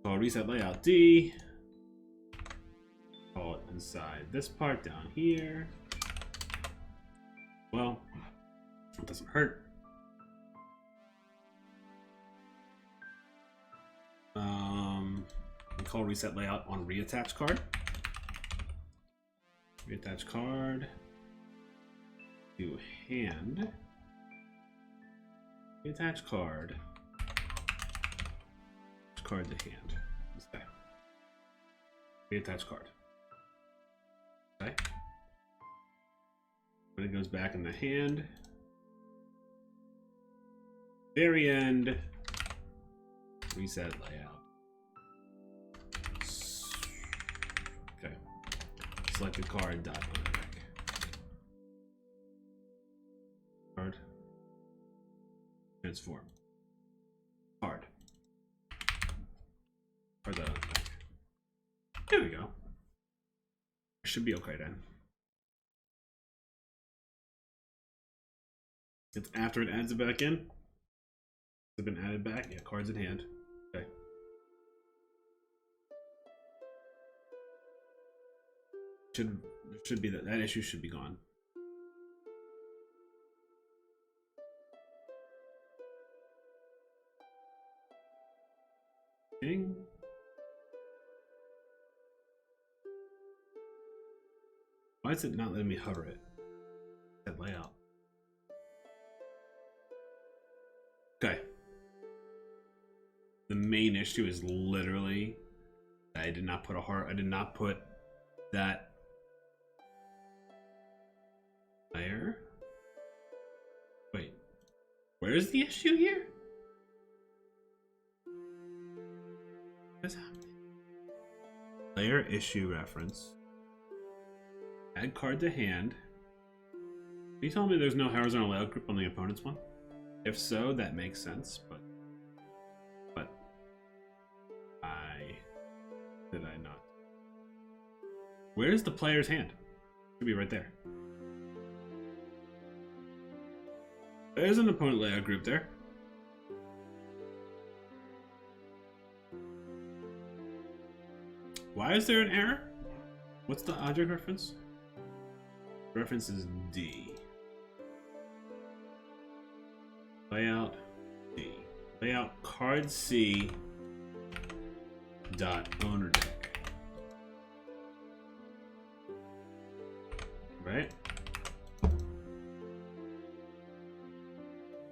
Call reset layout D. Call it inside this part down here. Well, it doesn't hurt. We call reset layout on reattach card. Reattach card to hand. Reattach card. Card to hand. Okay. Reattach card. Okay. When it goes back in the hand. Very end. Reset layout. Okay. Selected card dot on deck. Card. Transform. Card. Or the deck. There we go. Should be okay then. It's after it adds it back in. It's been added back. Yeah, cards in hand. Okay. Should be that issue should be gone. Ding. Why is it not letting me hover it? That layout. Okay. The main issue is literally I did not put a heart. I did not put that layer. Wait, where's the issue here? What's happening? Layer issue reference. Add card to hand. Are you telling me there's no horizontal layout group on the opponent's one? If so, that makes sense, but did I not? Where's the player's hand? Should be right there. There's an opponent layout group there. Why is there an error? What's the object reference? Reference is D. Layout D. Layout card C dot owner deck. Right?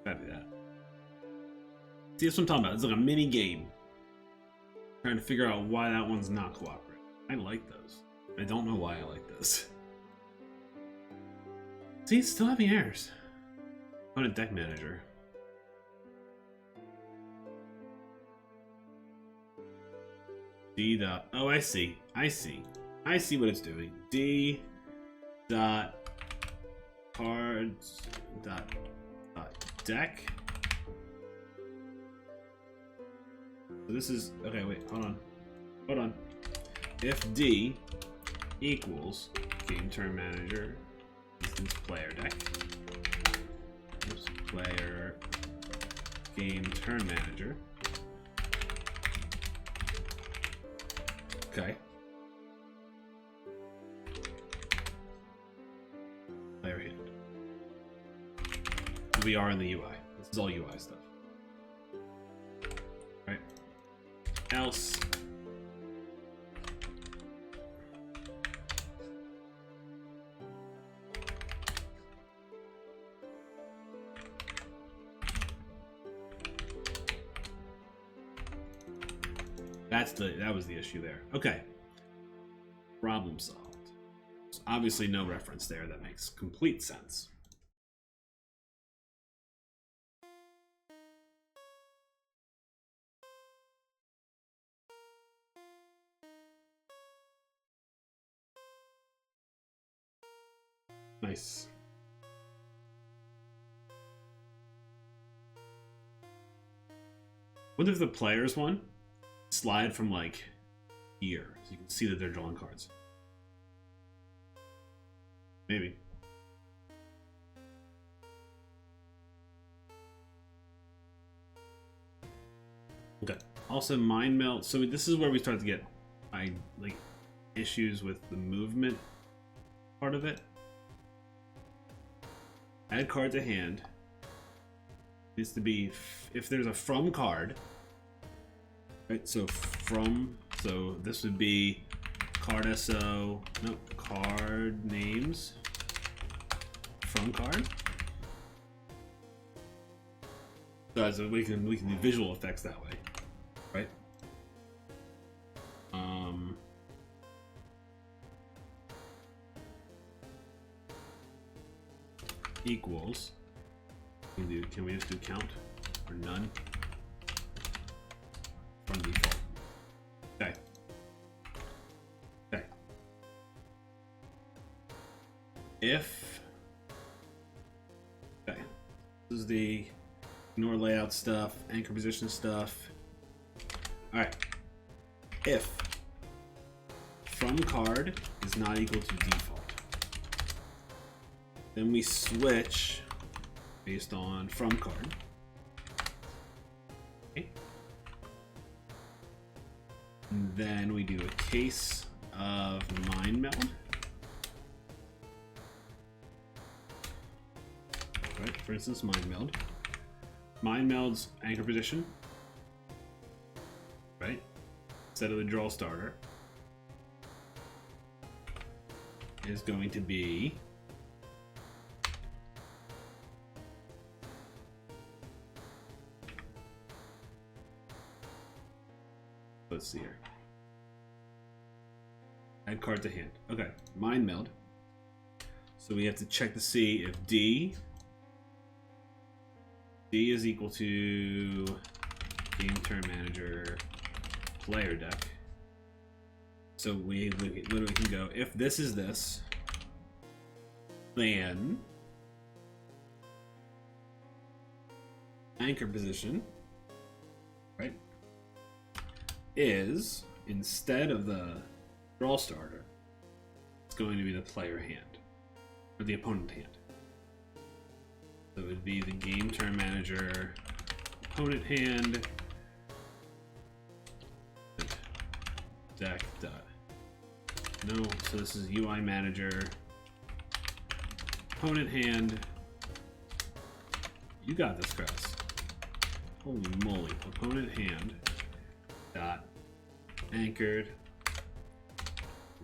Gotta do that. See, that's what I'm talking about. It's like a mini game. Trying to figure out why that one's not cooperating. I like those. I don't know why I like those. See, it's still having errors. Opponent deck manager. D dot. Oh, I see. I see what it's doing. D dot cards dot deck. So this is okay. Wait, hold on. If D equals game turn manager, instance player deck. Oops, player game turn manager. Okay. Player hand. We are in the UI. This is all UI stuff. Right. Else. That was the issue there. Okay. Problem solved. There's obviously no reference there. That makes complete sense. Nice. Wonder if the players one slide from like here, so you can see that they're drawing cards. Maybe. Okay. Also, mind melt. So this is where we start to get like issues with the movement part of it. Add card to hand. Needs to be if there's a from card. Right, so so this would be card SO, no, card names, from card. So we can do visual effects that way, right? Equals. Can we just do count or none? From default. Okay. Okay. If. Okay. This is the ignore layout stuff, anchor position stuff. Alright. If from card is not equal to default, then we switch based on from card. Okay. And then we do a case of mind meld. Right, for instance, mind meld. Mind meld's anchor position. Right? Instead of the draw starter is going to be let's see here. Add card to hand. Okay, mind meld. So we have to check to see if D is equal to game turn manager player deck. So we literally can go if this is this, then anchor position, right? Is instead of the draw starter, it's going to be the player hand or the opponent hand. So it would be the game turn manager opponent hand deck dot. No, so this is UI manager opponent hand. You got this, Chris. Holy moly, opponent hand dot anchored.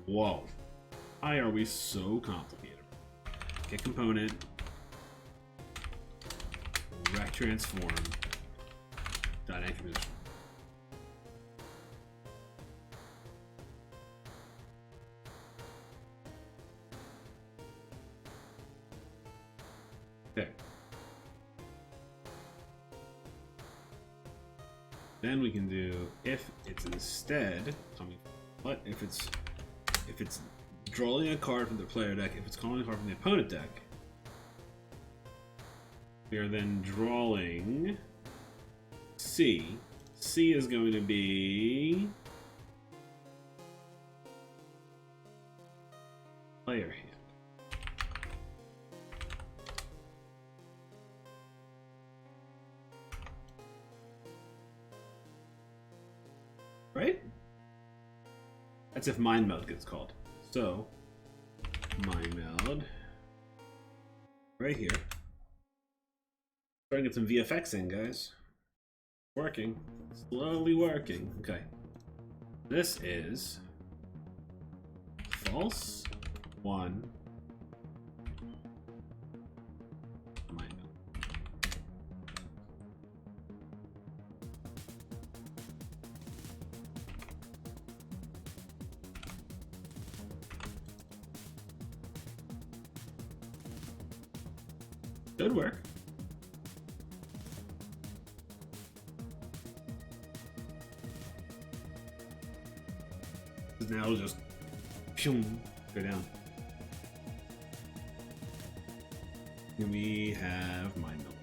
Whoa. Why are we so complicated? Get component. Rec transform. Dot anchor position. Okay. Then we can do if it's instead. I mean, what if it's drawing a card from the player deck? If it's calling a card from the opponent deck, we are then drawing C. C is going to be player hand. Right? That's if mind meld gets called. So, mind meld right here. Trying to get some VFX in, guys. Working. Slowly working. Okay. This is false 1. Good work. Now it'll just go down. And we have mind meld.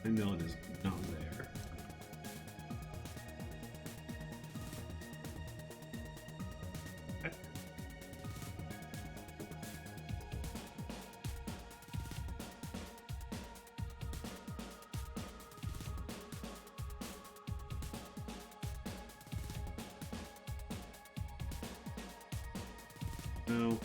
Mind meld is not there. No.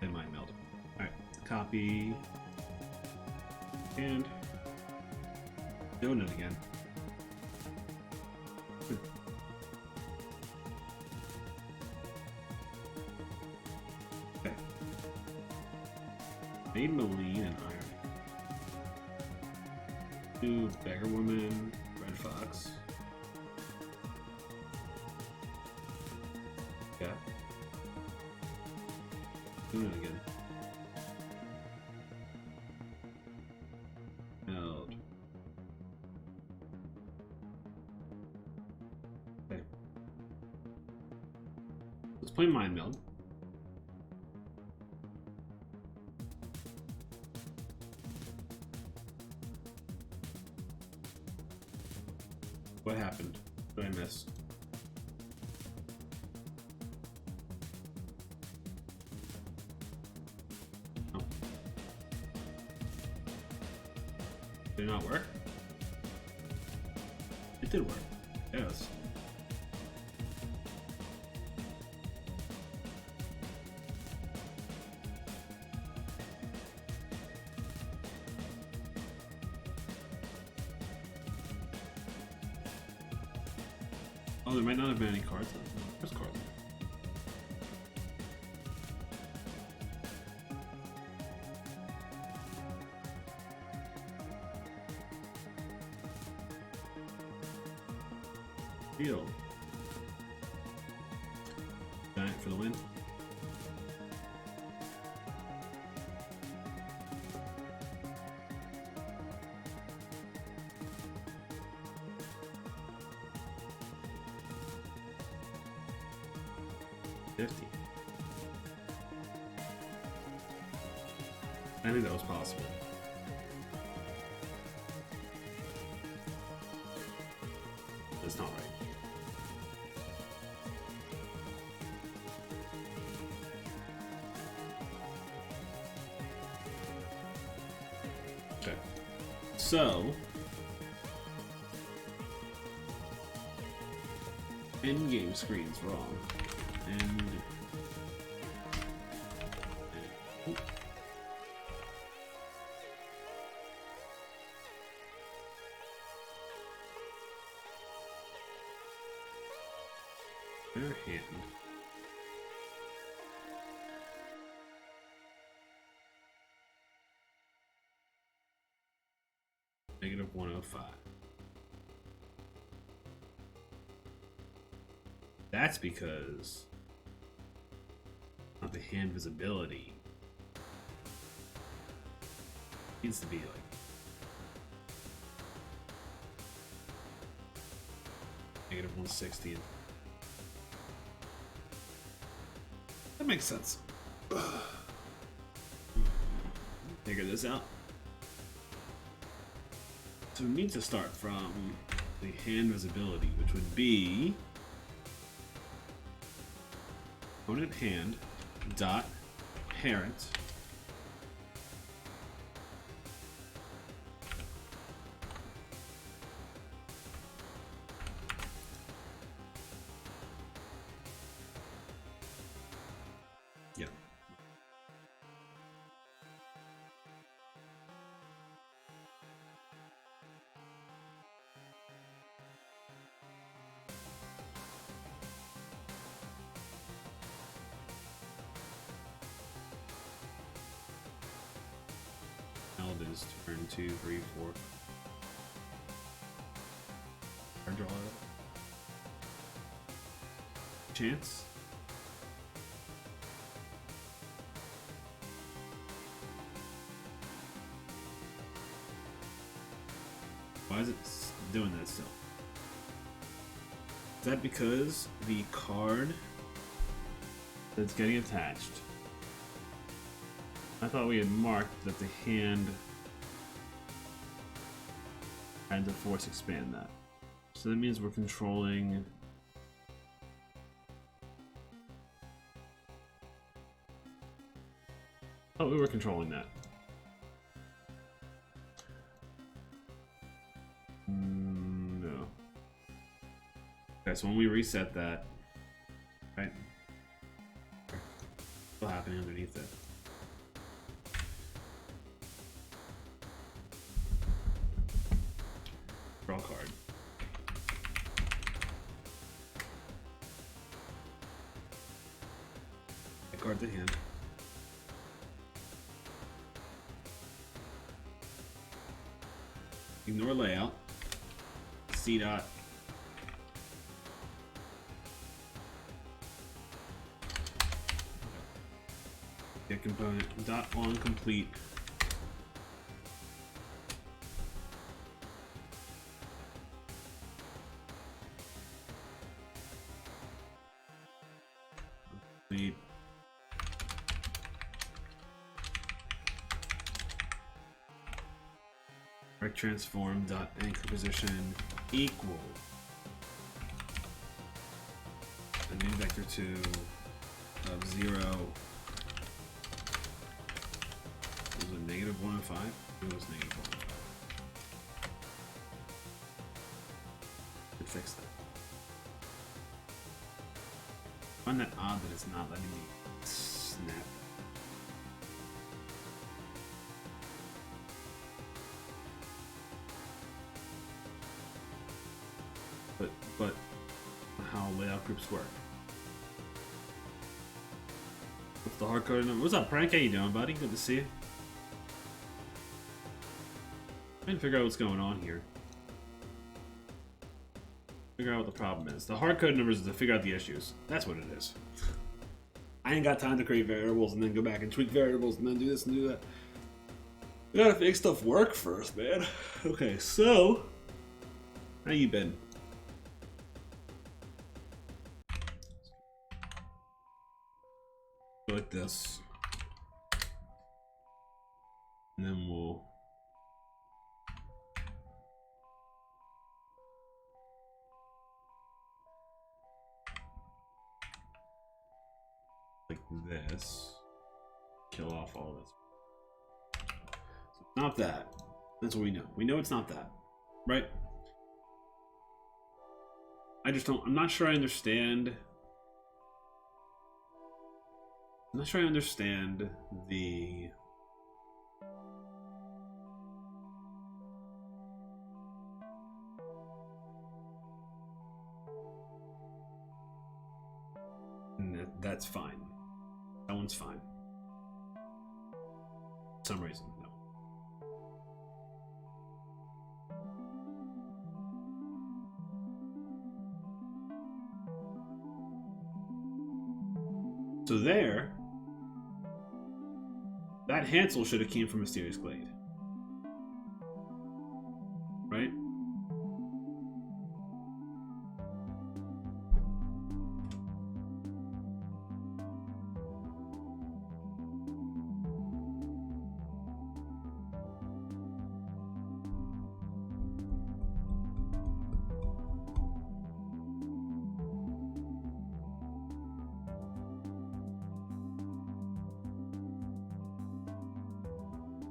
And mind meld. Alright, copy. And doing it again. Okay. Made Moline and Iron. Two Beggar Woman, Red Fox. Yeah. Doing it again. Meld. Okay. Let's play Mind Meld. What happened? What did I miss? Oh. Did it not work? It did work. Yes. Oh, there might not have been any cards. There's cards. Deal. Giant for the win. I knew that was possible. That's not right. Okay. So end game screen's wrong. And their hand. Negative 105. That's because of the hand visibility. Needs to be like negative 160. That makes sense. Figure this out. So we need to start from the hand visibility, which would be opponent hand dot parent. Yeah. Is turn 2, 3, 4. Or draw it. Chance. Why is it doing that still? Is that because the card that's getting attached? I thought we had marked that the hand had to force expand that. So that means we're controlling... Oh, we were controlling that. No. Okay, so when we reset that, right? What's happening underneath it? Draw card. I card the hand. Ignore layout. C dot. Get component dot on complete. Complete. Rect transform dot anchor position equal a new vector 2 of 0. Was it negative 1 and 5? It was negative 1 and 5. Could fix that. I find that odd that it's not letting me snap. But how layout groups work. What's the hard code number? What's up, Prank? How you doing, buddy? Good to see you. Trying to figure out what's going on here. Figure out what the problem is. The hard code numbers is to figure out the issues. That's what it is. I ain't got time to create variables and then go back and tweak variables and then do this and do that. We gotta make stuff work first, man. Okay, so how you been? Like this, and then we'll like this, kill off all this. So it's not that. That's what we know. We know it's not that, right? I just don't. I'm not sure I understand. I'm not sure I understand the that's fine. That one's fine. For some reason, no. So there, that Hansel should have came from Mysterious Glade. Right?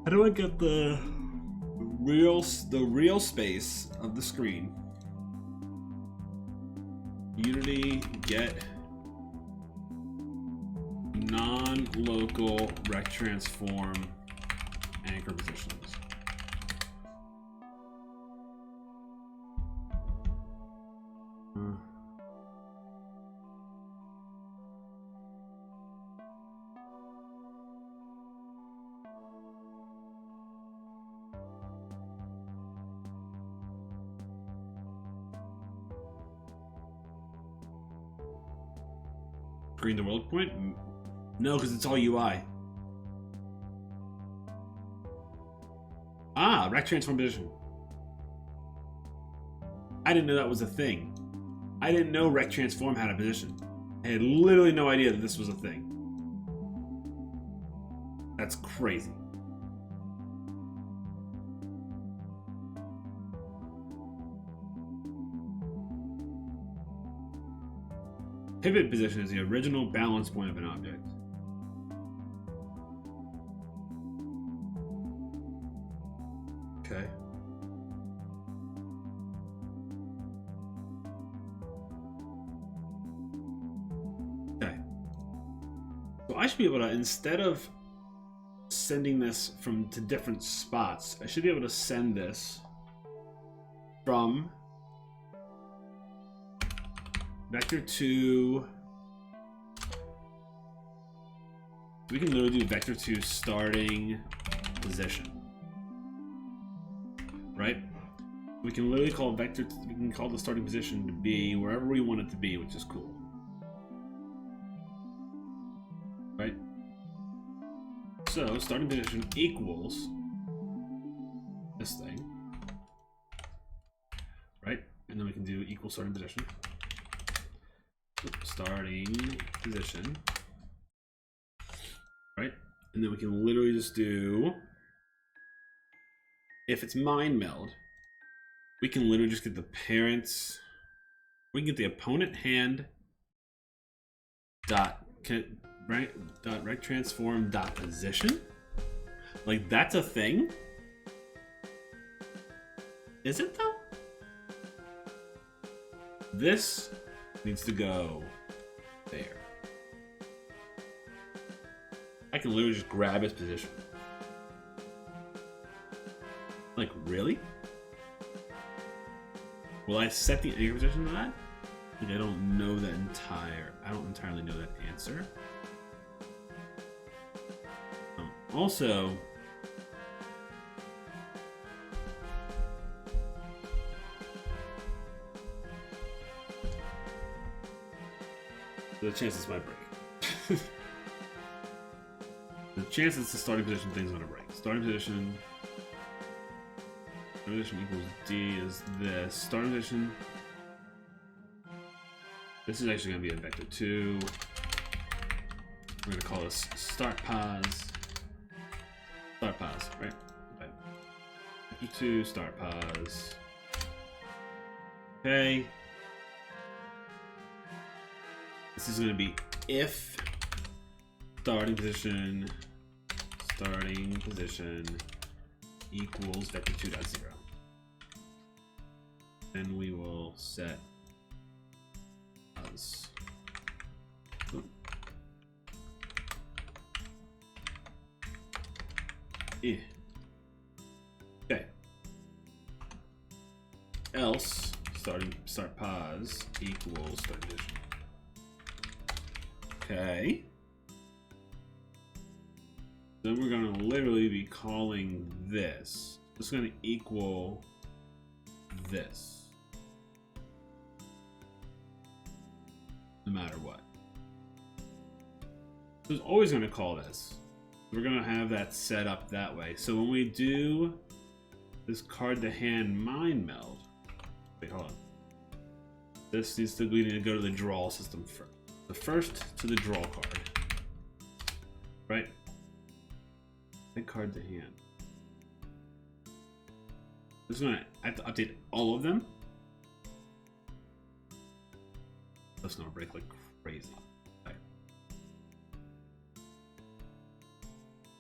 How do I get the real space of the screen? Unity get non-local rect transform anchor positions. Screen the world point? No, because it's all UI. Ah, rect transform position. I didn't know that was a thing. I didn't know rect transform had a position. I had literally no idea that this was a thing. That's crazy. Pivot position is the original balance point of an object. Okay. Okay. So I should be able to, instead of sending this to different spots, I should be able to send this from vector 2. We can literally do vector 2 starting position, right? We can literally call we can call the starting position to be wherever we want it to be, which is cool, right? So starting position equals this thing, right? And then we can do equal starting position. Starting position, right? And then we can literally just do, if it's mind meld, we can literally just get the parents, we can get the opponent hand dot rect transform dot position. Like, that's a thing? Is it though? This needs to go there. I can literally just grab his position. Like, really? Will I set the anchor position to that? Like, I don't know that I don't entirely know that answer. Also, the chances might break. The chances the starting position thing's gonna break. Starting position equals D is this. Starting position. This is actually gonna be a vector 2. We're gonna call this start pause. Start pause, right? Okay. Vector 2 start pause. Okay. This is going to be if starting position equals vector 2.0. Then we will set as okay. Else start pause equals start position. Okay. Then we're going to literally be calling this. It's going to equal this. No matter what. So it's always going to call this. We're going to have that set up that way. So when we do this card to hand mind meld. Wait, hold on. This needs to, we need to go to the draw system first. The first to the draw card, right? The card to hand. This is gonna I have to update all of them. That's gonna break like crazy. Okay.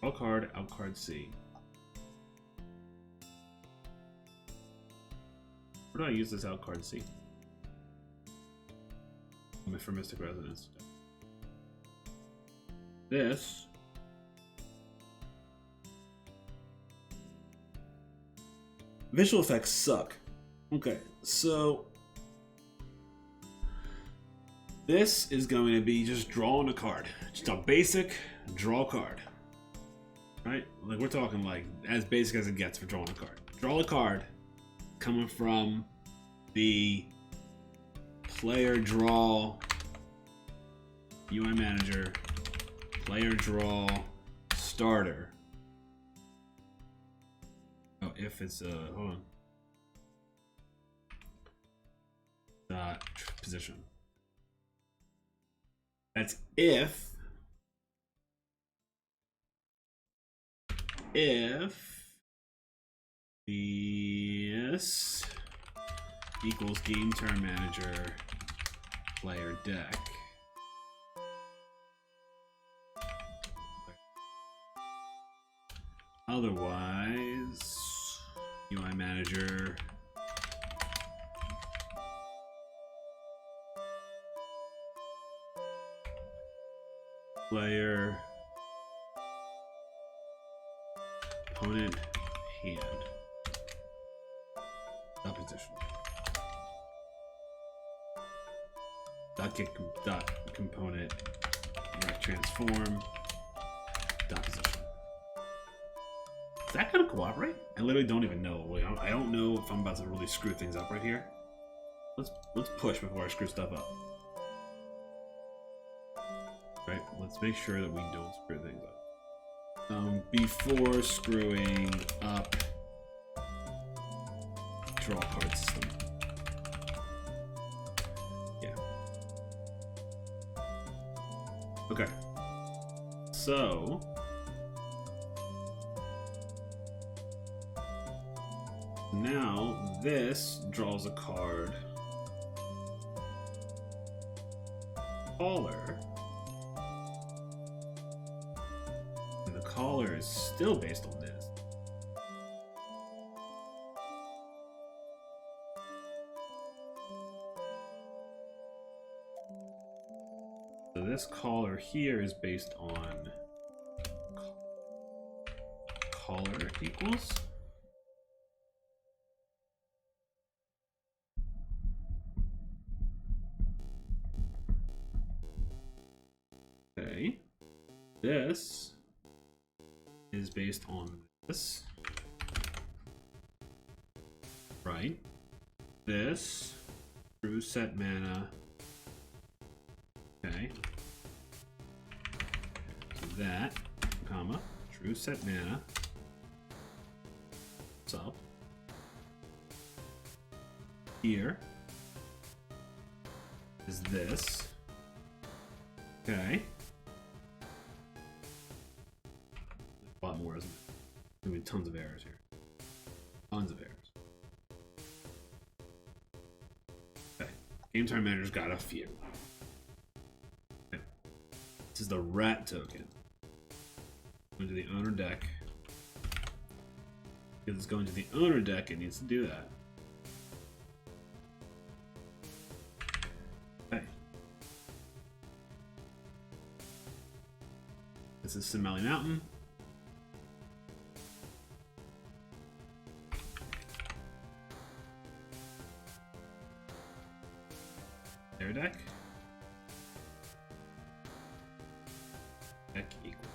Draw card, out card C. Where do I use this out card? See. For Mystic Resonance. This. Visual effects suck. Okay, so this is going to be just drawing a card. Just a basic draw card. Right? Like we're talking like as basic as it gets for drawing a card. Draw a card coming from the player draw UI manager, player draw starter. Oh, if it's hold on. Position. That's if this equals game turn manager player deck. Otherwise, UI manager player opponent hand opposition dot component rect transform dot position. Is that gonna cooperate? I literally don't even know. I don't know if I'm about to really screw things up right here. Let's push before I screw stuff up. Right, let's make sure that we don't screw things up. Before screwing up draw card system. Yeah. Okay. So now this draws a card. Caller. And the caller is still based on this. So this caller here is based on caller equals. Okay. This is based on this. Right. This. True set mana. Okay. So that, comma, true set mana. Sub. Here is this. Okay. A lot more, isn't it? There's gonna be tons of errors here. Tons of errors. Okay. Game Time Manager's got a few. Okay. This is the rat token. Going to the owner deck. Because it's going to the owner deck, it needs to do that. Okay. This is Simali Mountain. Their deck. Deck equal.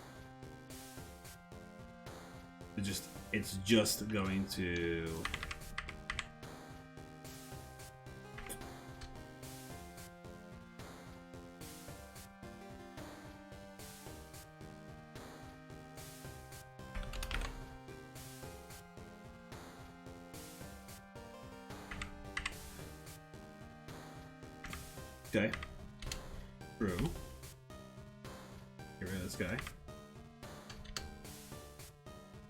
It's just going to okay. True. Get rid of this guy.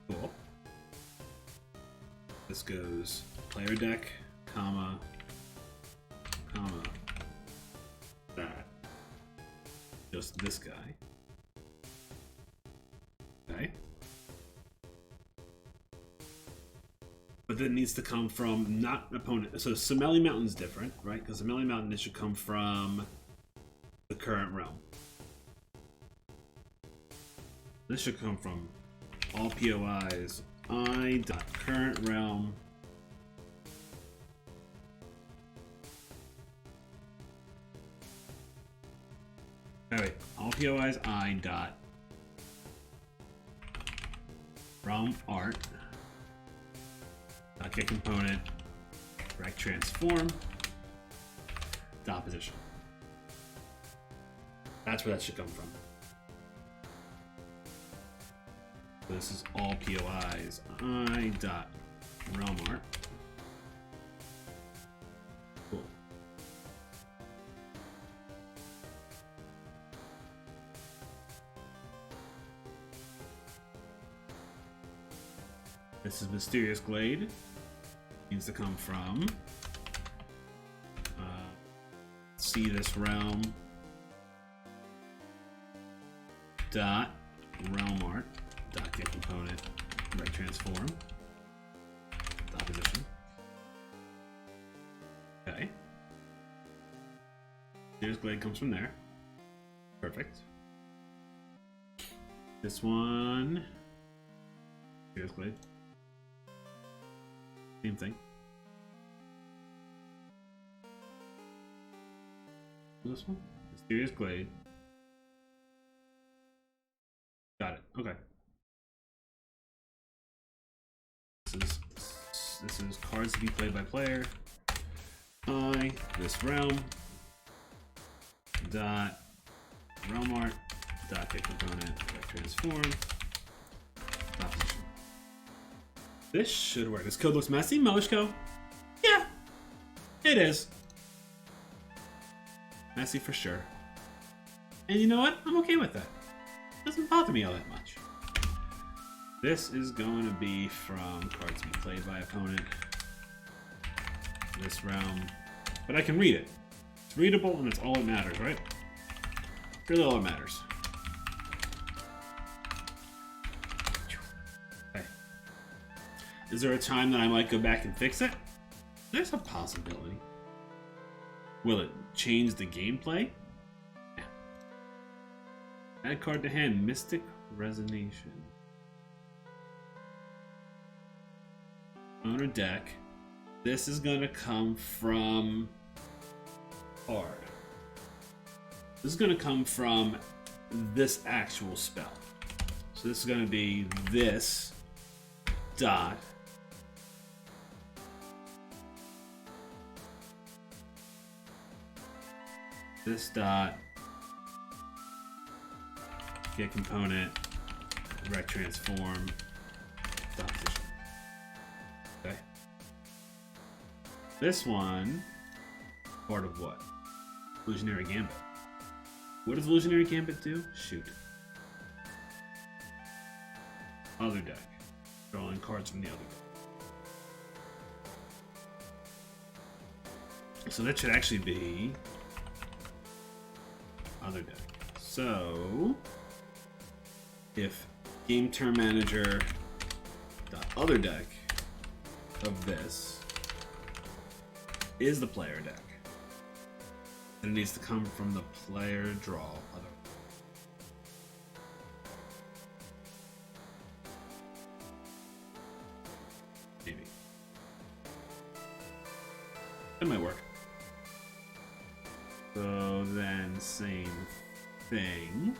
Cool. This goes player deck, comma, that. Just this guy. Okay. but that needs to come from not opponent. So Semelli Mountain's different, right? Because Semelli Mountain, it should come from the current realm. This should come from all POIs I.current realm. Oh, wait, all POIs I dot realm art dot get component rect transform dot position. That's where that should come from. So this is all POIs I dot realm art. Cool. This is Mysterious Glade. Needs to come from see this realm dot realm art dot get component rect transform dot position. Okay. Mysterious Glade comes from there. Perfect. This one. Mysterious Glade. Same thing. This one? Mysterious Glade. Got it. Okay. This is cards to be played by player. This realm dot realm art dot get component dot transform dot position. This should work. This code looks messy, Moshko. Yeah, it is. Messy for sure. And you know what? I'm okay with that. It doesn't bother me all that much. This is going to be from cards to be played by opponent. This realm. But I can read it. It's readable and it's all that matters, right? Really all that matters. Okay. Is there a time that I might go back and fix it? There's a possibility. Will it change the gameplay? Yeah. Add card to hand. Mystic Resonation. Owner deck. This is gonna come from card. This is gonna come from this actual spell. So this is gonna be this dot this dot get component rect transform dot position. Okay. This one part of what? Illusionary Gambit. What does Illusionary Gambit do? Shoot. Other deck. Drawing cards from the other deck. So that should actually be other deck. So if game turn manager dot other deck of this is the player deck, then it needs to come from the player draw other. Maybe. That might work. So then same thing.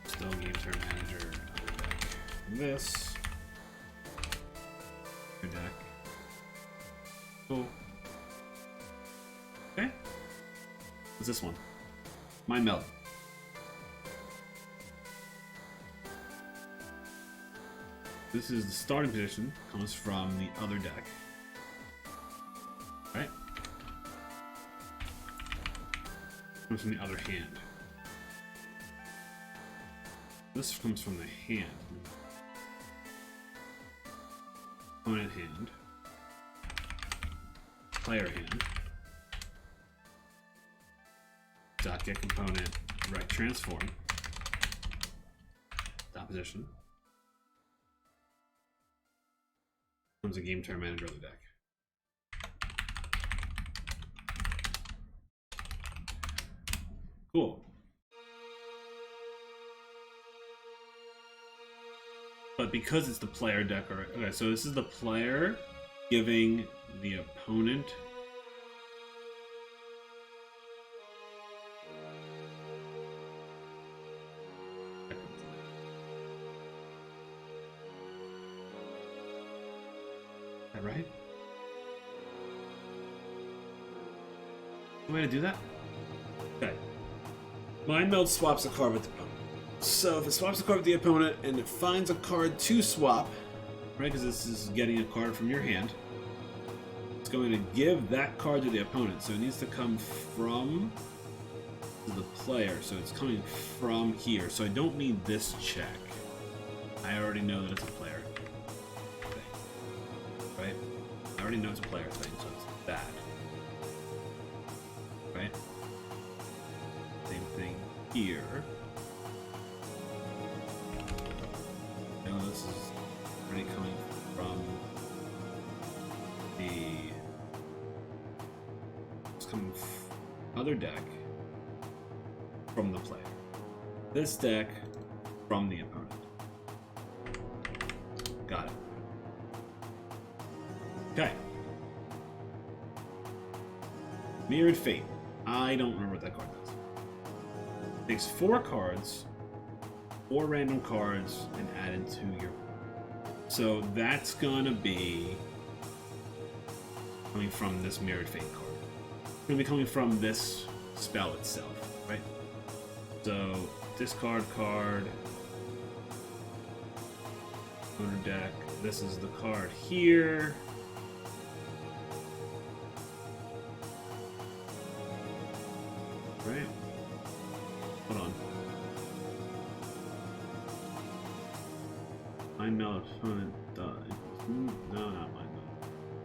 Still game turn manager, other deck. This. Your deck. Cool. Okay. What's this one? Mind Meld. This is the starting position. Comes from the other deck. Right? Comes from the other hand. This comes from the hand. Opponent hand. Player hand. Dot get component. Rect transform. Dot position. Comes a game turn manager on the deck. Cool. But because it's the player deck, okay, so this is the player giving the opponent right? The way to do that? Okay. Mind Meld swaps a card with the opponent. So if it swaps a card with the opponent and it finds a card to swap, right, because this is getting a card from your hand, it's going to give that card to the opponent. So it needs to come from the player. So it's coming from here. So I don't need this check. I already know that it's a player thing. Right? I already know it's a player thing, so it's that. Right? Same thing here. No, this is already coming from the... It's coming from other deck from the player. This deck from the opponent. Got it. Okay. Mirrored Fate. I don't remember what that card does. It takes 4 cards, 4 random cards, and added to your... So that's gonna be coming from this Mirrored Fate card. It's gonna be coming from this spell itself, right? So, discard card, owner deck, this is the card here. Right? Hold on. Mind Meld opponent no, not Mind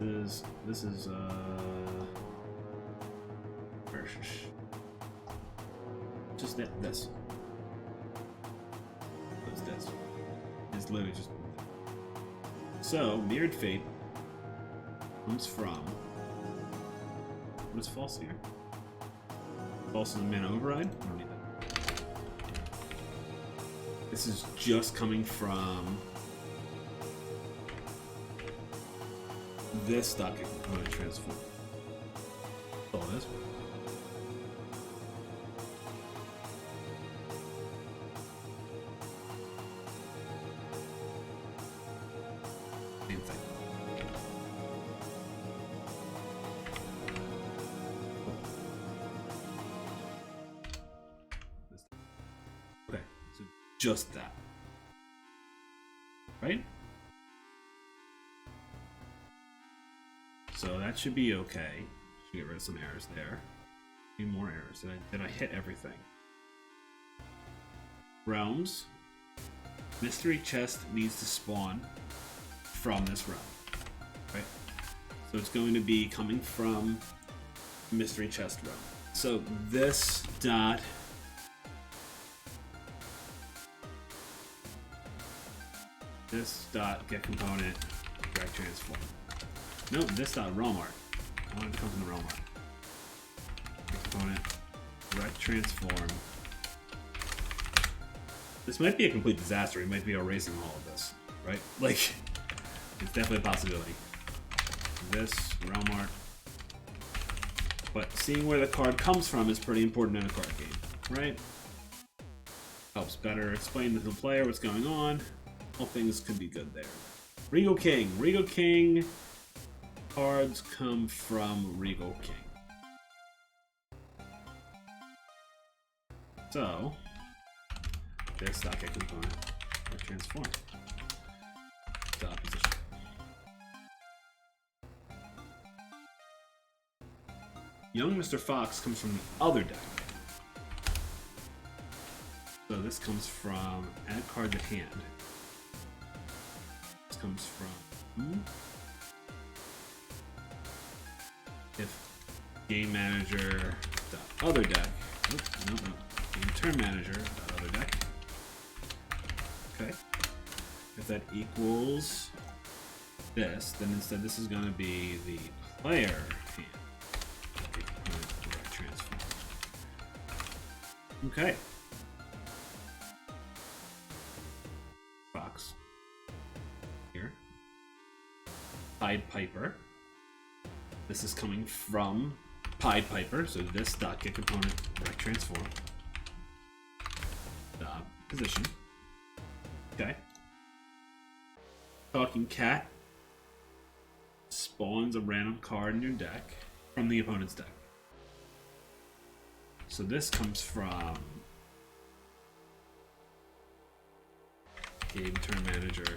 Meld. This is just this. What's this? It's literally just... So, Mirrored Fate comes from... What is false here? False is a mana override? I don't need that. This is just coming from... this docket component transform. All this. Same thing. Okay, so just that. Right? So that should be okay. Should get rid of some errors there. A few more errors. Did I hit everything? Realms. Mystery Chest needs to spawn from this realm. Right? So it's going to be coming from Mystery Chest realm. So this dot get component drag transform. No, this dot realm art. I want it to come from the realm art. Get component direct transform. This might be a complete disaster. We might be erasing all of this, right? Like, it's definitely a possibility. This realm art. But seeing where the card comes from is pretty important in a card game, right? Helps better explain to the player what's going on. All things could be good there. Regal King. Regal King cards come from Regal King. So, this docket component will transform. Dot position. Young Mr. Fox comes from the other deck. So this comes from add card to hand. This comes from if game manager dot other deck. No. Game turn manager dot other deck. Okay. If that equals this, then instead this is going to be the player hand. Direct transform. Okay. Box. Here. Pied Piper. This is coming from Pied Piper, so this dot get component direct transform. Dot position. Okay. Talking Cat spawns a random card in your deck from the opponent's deck. So this comes from Game Turn Manager,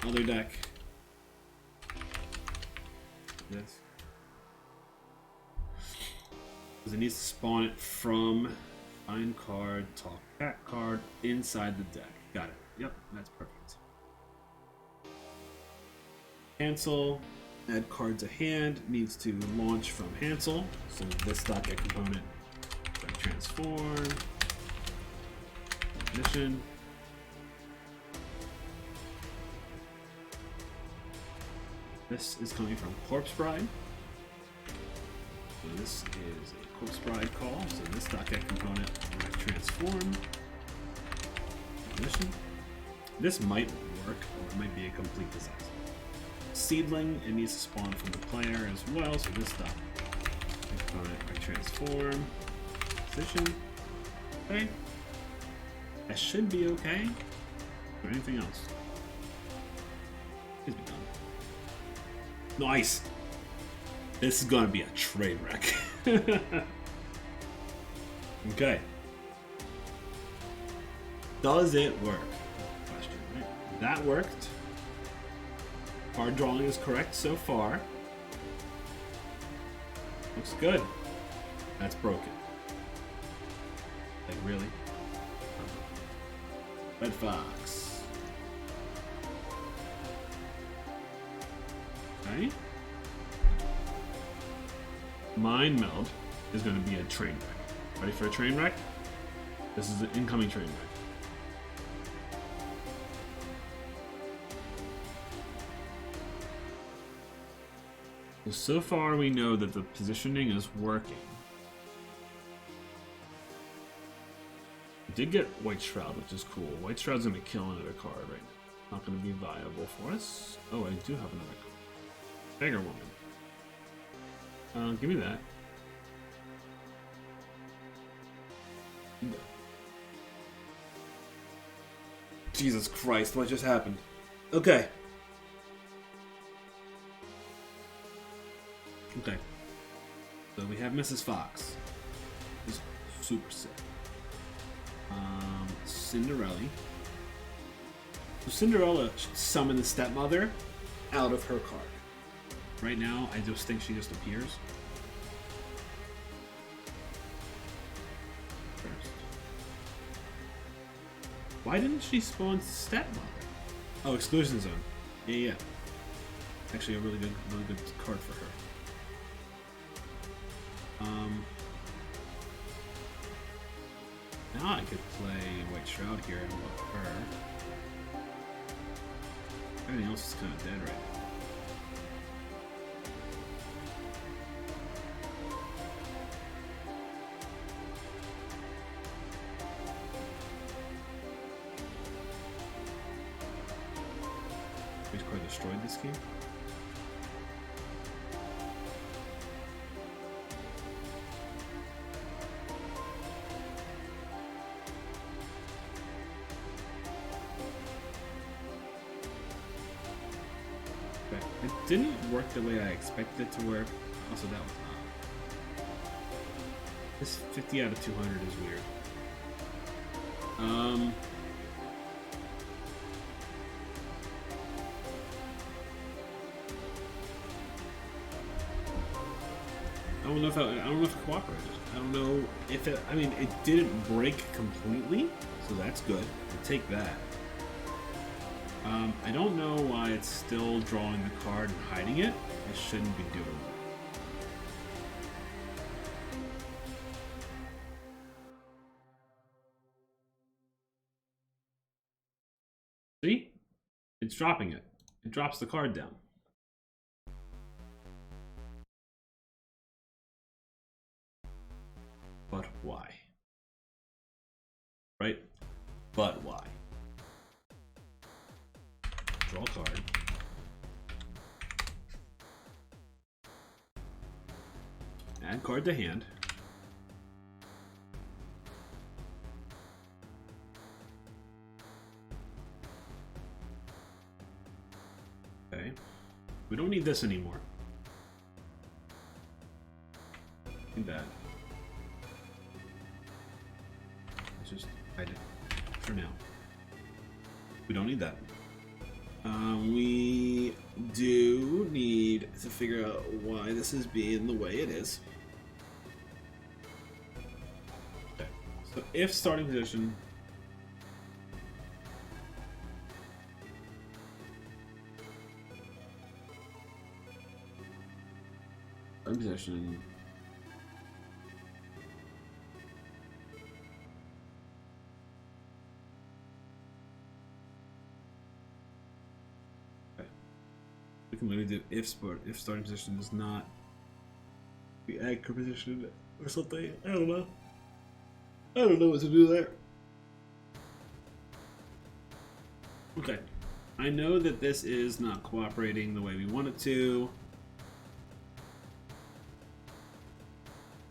other deck. This. Because it needs to spawn it from find card, talk cat card inside the deck. Got it. Yep, that's perfect. Cancel. Add card to hand. Needs to launch from Hansel. So this dot get component. Transform. Mission. This is coming from Corpse Bride. So this is a Corpse Bride call. So this dot get component direct transform. Mission. This might work, or it might be a complete disaster. Seedling, it needs to spawn from the player as well. So this dot get component direct transform. Position. Okay. That should be okay. Or anything else? Please be done. Nice! This is gonna be a train wreck. Okay. Does it work? Question, right? That worked. Card drawing is correct so far. Looks good. That's broken. Like, really? Red Fox. Okay. Mind Meld is going to be a train wreck. Ready for a train wreck? This is an incoming train wreck. So far we know that the positioning is working. We did get White Shroud, which is cool. White Shroud's going to kill another card right now. Not going to be viable for us. Oh, I do have another card. Beggar Woman. Give me that. No. Jesus Christ, what just happened? Okay. Okay. So we have Mrs. Fox. Who's super sick. Cinderella. So Cinderella should summon the stepmother out of her card. Right now, I just think she just appears. First. Why didn't she spawn stepmother? Oh, Exclusion Zone. Yeah. Actually, a really good card for her. Now I could play White Shroud here and look her. Everything else is kind of dead right now. Which card destroyed this game? It didn't work the way I expected it to work. Also, that was not. This 50 out of 200 is weird. I don't know if it cooperated. I don't know if it. I mean, it didn't break completely, so that's good. I'll take that. I don't know why it's still drawing the card and hiding it. It shouldn't be doing that. See? It's dropping it. it drops the card down. But why? Right? But why? Draw a card. Add card to hand. Okay. We don't need this anymore. Need that. Let's just hide it for now. We don't need that. We do need to figure out why this is being the way it is. Okay. So if starting position. Starting position. We can literally do if starting position is not the anchor position or something. I don't know. I don't know what to do there. Okay. I know that this is not cooperating the way we want it to.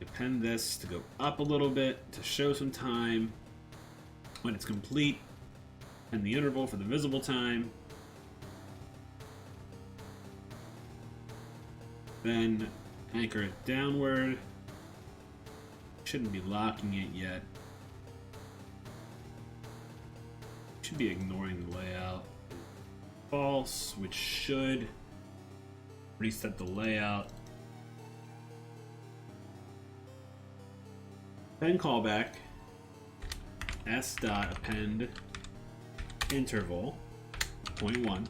Append this to go up a little bit to show some time when it's complete, and the interval for the visible time. Then anchor it downward. Shouldn't be locking it yet. Should be ignoring the layout. False, which should reset the layout. Append callback. S dot append interval 0.1.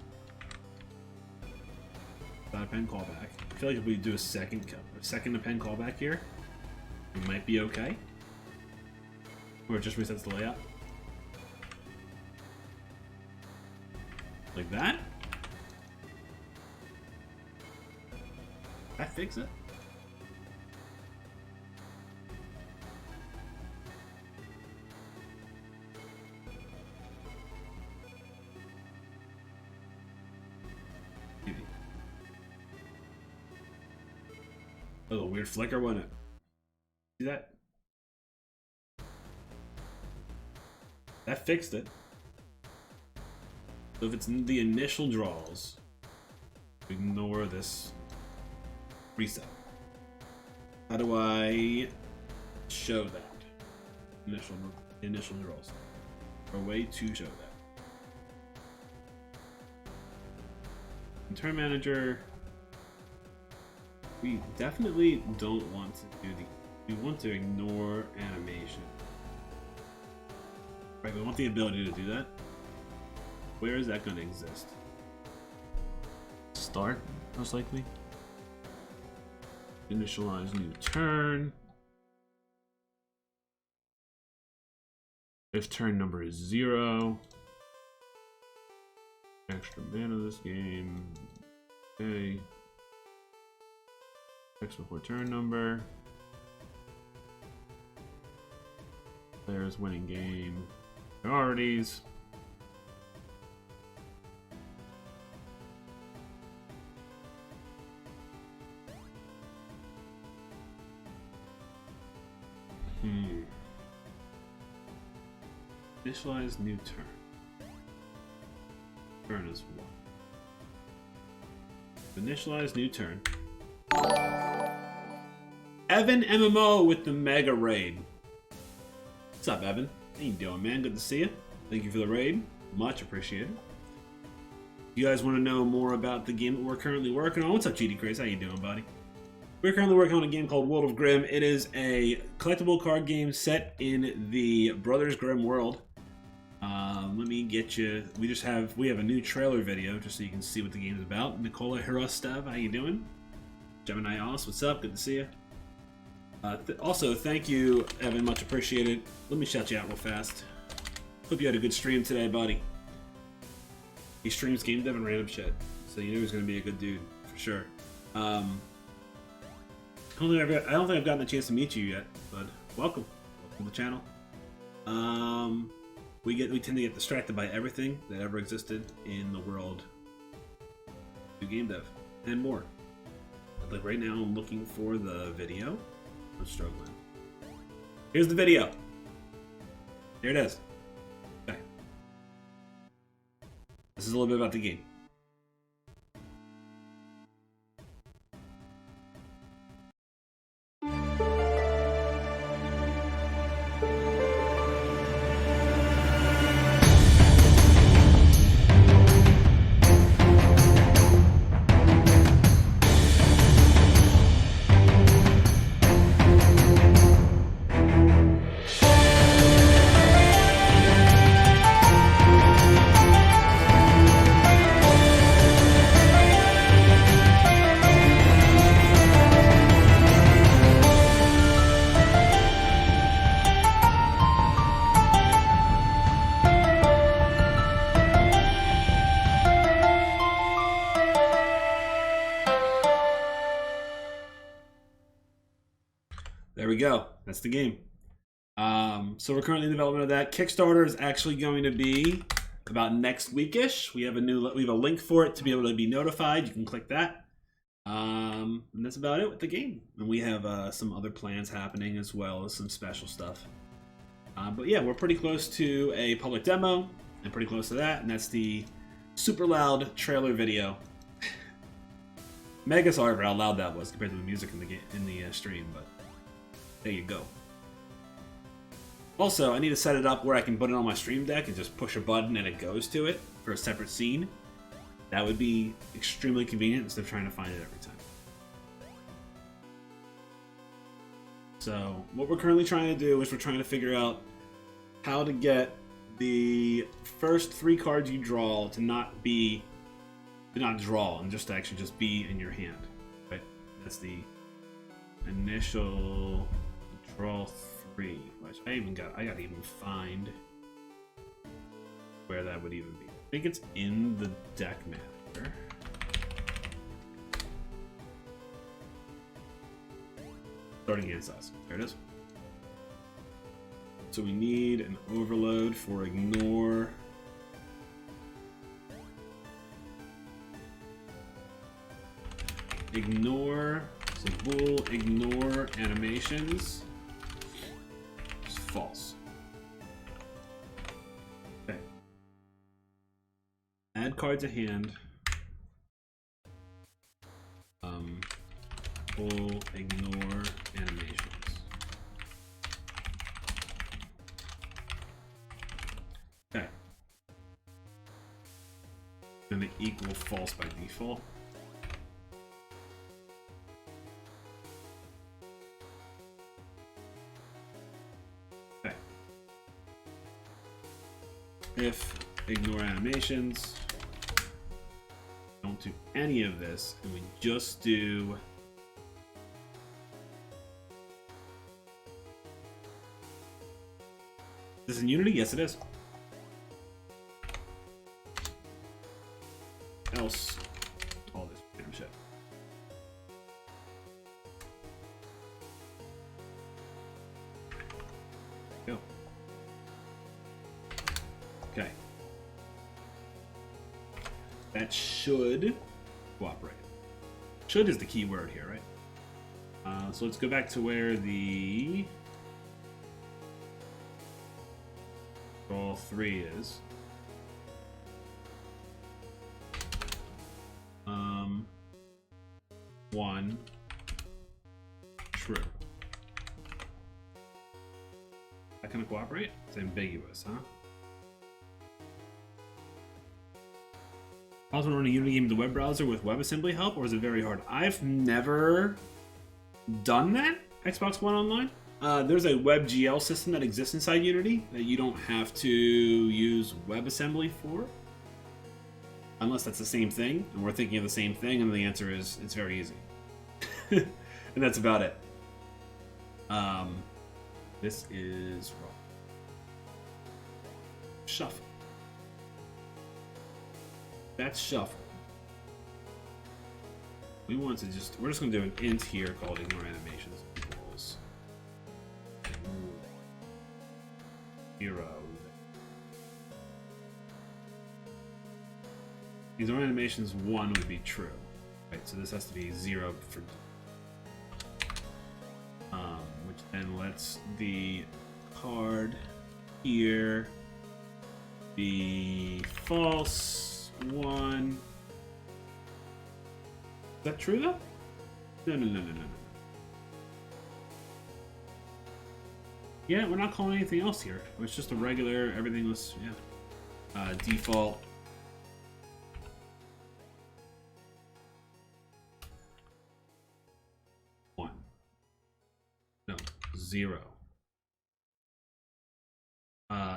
Dot append callback. I feel like if we do a second append callback here, we might be okay. Or it just resets the layout. Like that. That fix it? A little weird flicker, wasn't it? See that? That fixed it. So if it's in the initial draws, ignore this reset. How do I show that? Initial draws. A way to show that. In Turn Manager, we definitely don't want to do we want to ignore animation. Right, we want the ability to do that. Where is that going to exist? Start, most likely. Initialize new turn. If turn number is 0. Extra mana this game. Okay. Text before turn number. Players winning game. Priorities. Initialize new turn. Turn is 1. Initialize new turn. Evan MMO with the mega raid. What's up, Evan? How you doing, man? Good to see you. Thank you for the raid. Much appreciated. You guys want to know more about the game that we're currently working on? What's up, GD Craze? How you doing, buddy? We're currently working on a game called World of Grimm. It is a collectible card game set in the Brothers Grimm world. Let me get you. We have a new trailer video just so you can see what the game is about. Nikola Hirostov, how you doing? Gemini Os, what's up? Good to see you. Also, thank you, Evan. Much appreciated. Let me shout you out real fast. Hope you had a good stream today, buddy. He streams game dev and random shit, so you knew he was gonna be a good dude for sure. I don't think I've gotten the chance to meet you yet, but welcome to the channel. We tend to get distracted by everything that ever existed in the world of game dev and more. But like right now, I'm looking for the video. I'm struggling. Here's the video. Here it is. Okay. This is a little bit about the game. There we go. That's the game. So we're currently in development of that. Kickstarter is actually going to be about next weekish. We have a link for it to be able to be notified. You can click that. And that's about it with the game. And we have some other plans happening as well as some special stuff. But yeah, we're pretty close to a public demo and pretty close to that. And that's the super loud trailer video. Mega sorry for how loud that was compared to the music in the stream, but there you go. Also, I need to set it up where I can put it on my stream deck and just push a button and it goes to it for a separate scene. That would be extremely convenient instead of trying to find it every time. So, what we're currently trying to do is we're trying to figure out how to get the first 3 cards you draw to not draw and just to actually just be in your hand. Right? That's the initial draw 3, which I gotta even find where that would even be. I think it's in the deck manager. Starting hand size. There it is. So we need an overload for ignore. So bool ignore animations is false. Okay. Add card to hand. Bool ignore animations. Okay. Gonna equal false by default. If ignore animations, don't do any of this, and we just do this in Unity? Yes, it is. Else, all this random shit. Go. Okay. That should cooperate. Should is the key word here, right? So let's go back to where the draw 3 is. One true. That kind of cooperate? It's ambiguous, huh? Also run a Unity game in the web browser with WebAssembly help, or is it very hard? I've never done that. Xbox One Online. There's a WebGL system that exists inside Unity that you don't have to use WebAssembly for. Unless that's the same thing, and we're thinking of the same thing, and the answer is it's very easy. And that's about it. This is wrong. Shuffle. That's shuffle. We want to we're just going to do an int here called ignore animations equals 0. Ignore animations 1 would be true. Right, so this has to be 0 for which then lets the card here be false 1. Is that true though? No. Yeah, we're not calling anything else here. It's just a regular, everything was, yeah. Default. One. No, 0.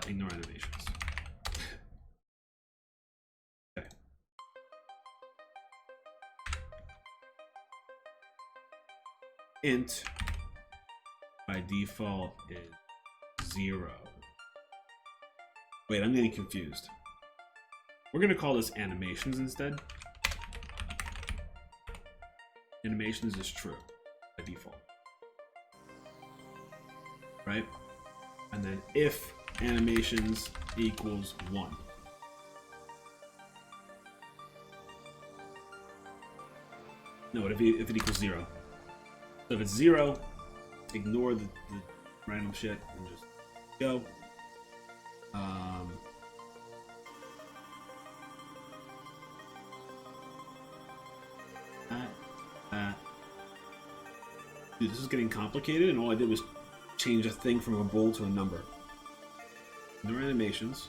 Ignore animations. Okay. Int by default is 0. Wait, I'm getting confused. We're gonna call this animations instead. Animations is true by default. Right? And then if animations equals 1. No, if it equals 0. So if it's 0, ignore the random shit and just go. Dude, this is getting complicated, and all I did was change a thing from a bool to a number. No animations.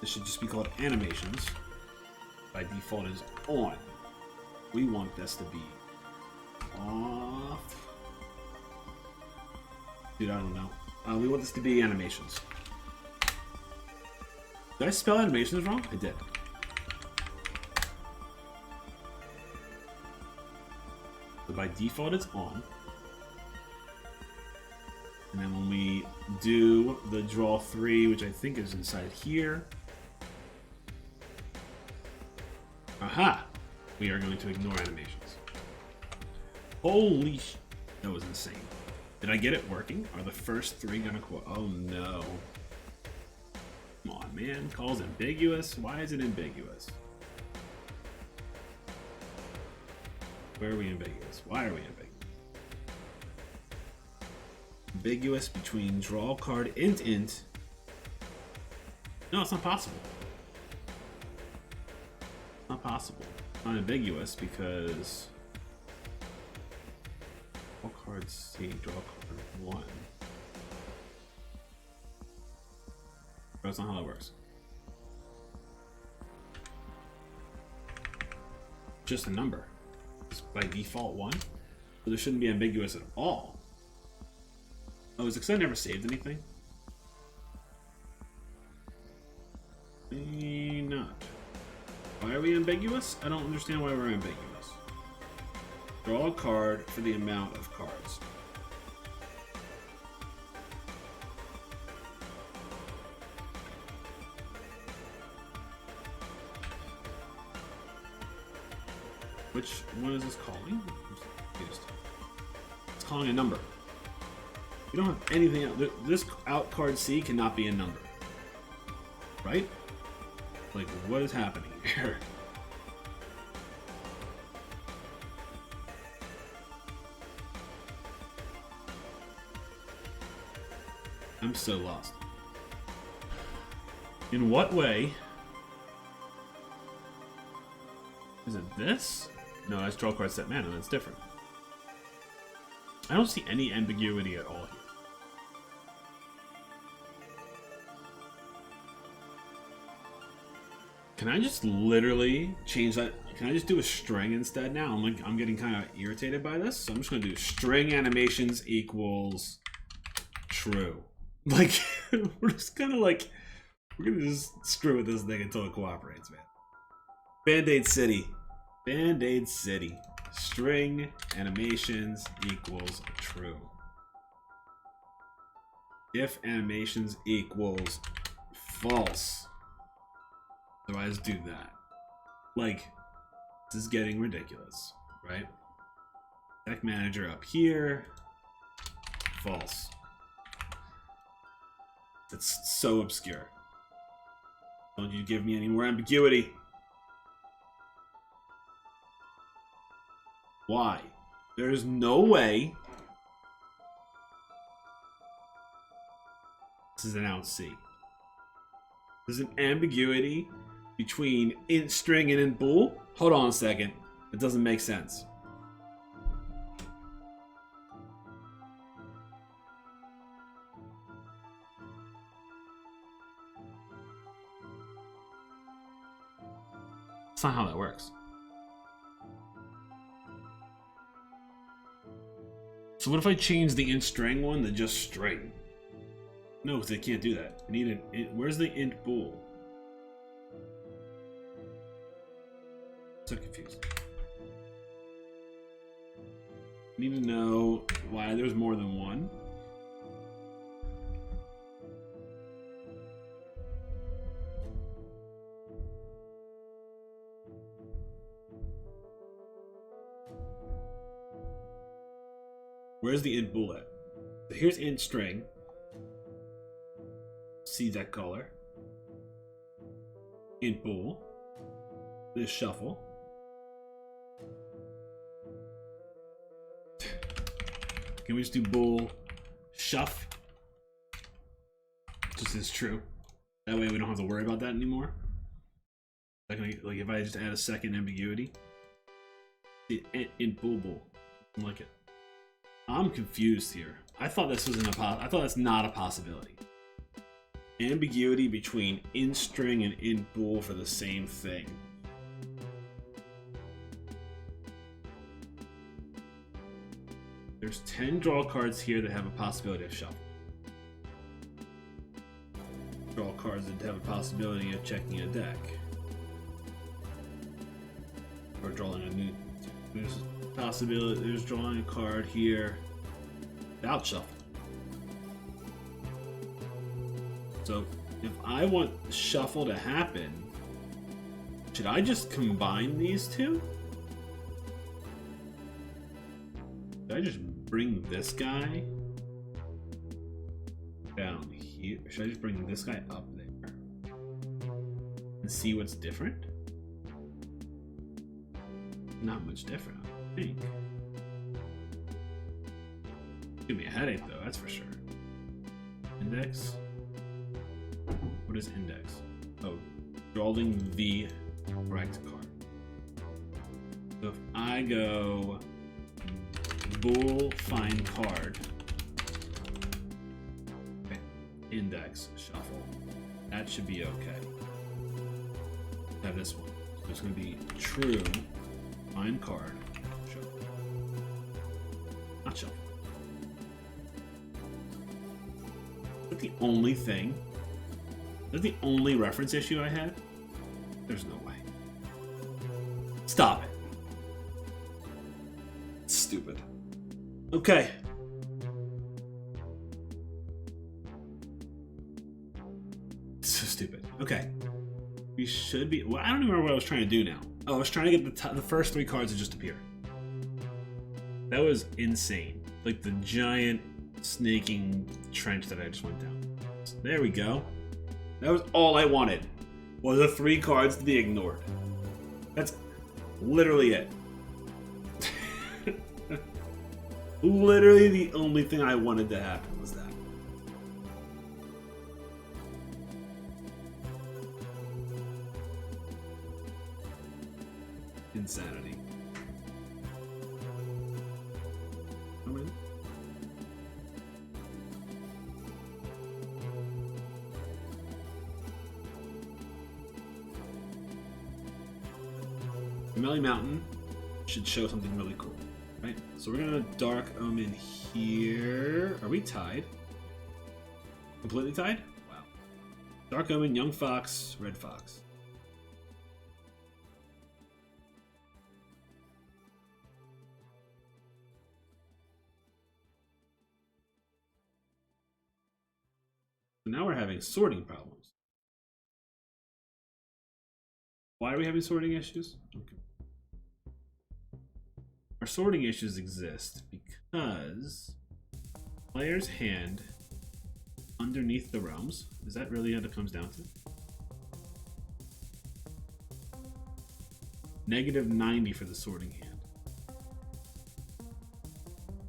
This should just be called animations. By default is on. We want this to be off. Dude, I don't know. We want this to be animations. Did I spell animations wrong? I did. So by default it's on. And then when we do the draw 3, which I think is inside here. Aha! We are going to ignore animations. Holy sh... That was insane. Did I get it working? Are the first 3 gonna quote? Oh no. Come on, man. Call's ambiguous? Why is it ambiguous? Where are we ambiguous? Why are we ambiguous? Ambiguous between draw card int. No, it's not possible. It's not possible. It's not ambiguous because draw card C, draw card 1. That's not how that works. Just a number. It's by default 1. So there shouldn't be ambiguous at all. Oh, is it because I never saved anything? Maybe not. Why are we ambiguous? I don't understand why we're ambiguous. Draw a card for the amount of cards. Which one is this calling? I'm confused. It's calling a number. We don't have anything else. This out card C cannot be a number. Right? Like, what is happening here? I'm so lost. In what way? Is it this? No, that's draw card set mana. That's different. I don't see any ambiguity at all here. Can I just literally change that? Can I just do a string instead now? I'm getting kind of irritated by this, so I'm just gonna do string animations equals true. Like, we're just gonna we're gonna just screw with this thing until it cooperates, man. Band-Aid City. Band-Aid City. String animations equals true. If animations equals false. Otherwise, do that. Like, this is getting ridiculous, right? Deck manager up here. False. That's so obscure. Don't you give me any more ambiguity. Why? There's no way. This is an out C. There's an ambiguity between int string and int bool. Hold on a second. It doesn't make sense. That's not how that works. So what if I change the int string one to just string? No, because I can't do that. I need an int. Where's the int bool? So confused. I need to know why there's more than one. Where's the int bool at? So here's int string. See that color. Int bool. This shuffle. Can we just do bool shuff? Just as true. That way we don't have to worry about that anymore. Like if I just add a second ambiguity. Int bool bool. I like it. I'm confused here. I thought this was I thought that's not a possibility. Ambiguity between int string and int bool for the same thing. There's 10 draw cards here that have a possibility of shuffle. Draw cards that have a possibility of checking a deck. Or drawing a new. There's a possibility, there's drawing a card here without shuffle. So if I want shuffle to happen, should I just combine these two? Should I just bring this guy down here? Should I just bring this guy up there and see what's different? Not much different, I think. Give me a headache though, that's for sure. Index. What is index? Oh, drawing the correct card. So if I go bool find card, okay, index shuffle, that should be okay. Have this one. So it's going to be true find card shuffle, not shuffle. Is that the only thing? Is that the only reference issue I had? There's no way. Stop it. It's stupid. Okay. So stupid. Okay. We should be. Well, I don't even remember what I was trying to do now. Oh, I was trying to get the first 3 cards to just appear. That was insane. Like the giant snaking trench that I just went down. So there we go. That was all I wanted. Was the 3 cards to be ignored. That's literally it. Literally the only thing I wanted to happen was that. Insanity. Come in. Melly Mountain should show something really cool, right? So we're gonna Dark Omen here. Are we tied? Completely tied? Wow. Dark Omen, Young Fox, Red Fox. So now we're having sorting problems. Why are we having sorting issues? Okay. Our sorting issues exist because player's hand underneath the realms. Is that really what it comes down to? -90 for the sorting hand.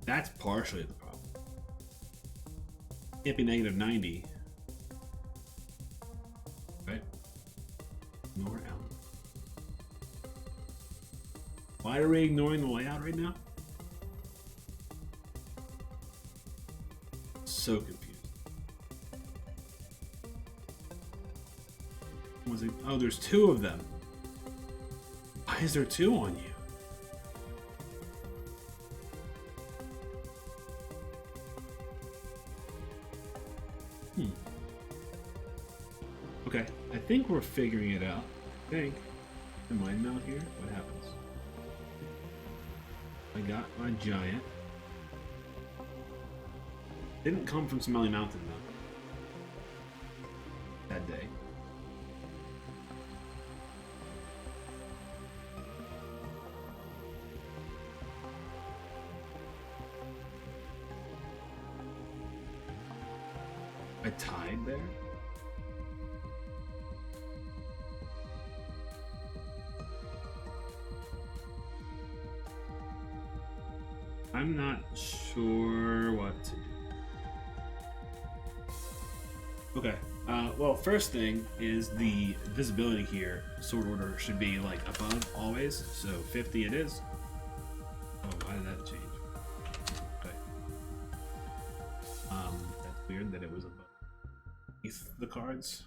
That's partially the problem. Can't be -90. Right? Ignore L. Why are we ignoring the layout right now? So confused. Was it? Oh, there's 2 of them. Why is there 2 on you? Okay, I think we're figuring it out. I think. Am I not here? What happens? I got my giant. Didn't come from Smelly Mountain though. That day. I tied there? I'm not sure what to do. Okay. Well, first thing is the visibility here. Sort order should be like above always, so 50 it is. Oh, why did that change? Okay. That's weird that it was above the cards.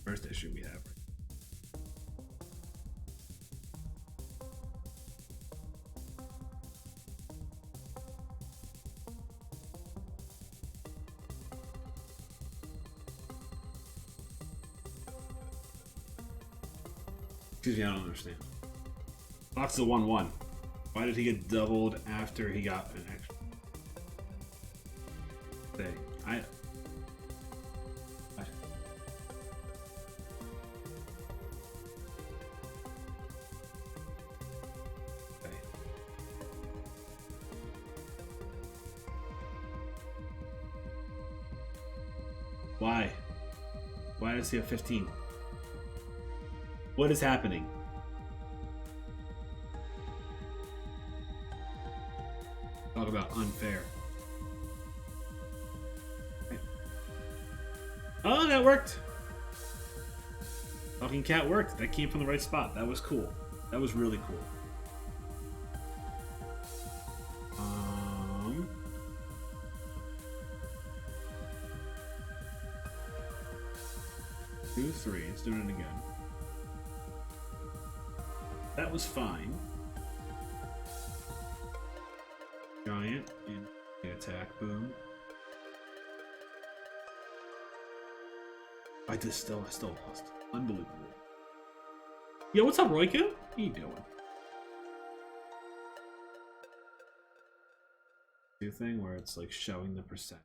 First issue we have. Excuse me, I don't understand. Lots of 1-1. Why did he get doubled after he got an extra thing? What? Okay. Why? Why does he have 15? What is happening? Talk about unfair. Oh, that worked! Talking cat worked. That came from the right spot. That was cool. That was really cool. 2, 3. Let's do it again. That was fine. Giant and the attack boom. I still lost. Unbelievable. Yo, what's up, Royko? How you doing? New thing where it's like showing the percent.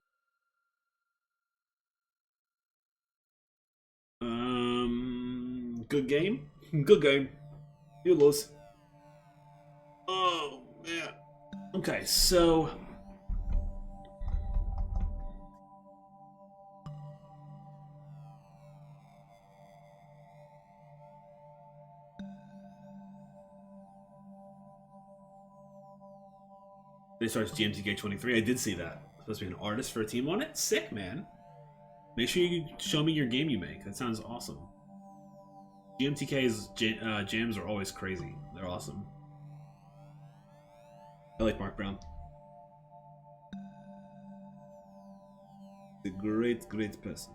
Good game. Good game. You lose. Oh man. Okay, so they starts GMTK 23. I did see that. Supposed to be an artist for a team on it. Sick, man. Make sure you show me your game you make. That sounds awesome. GMTK's jams are always crazy. They're awesome. I like Mark Brown. He's a great, great person.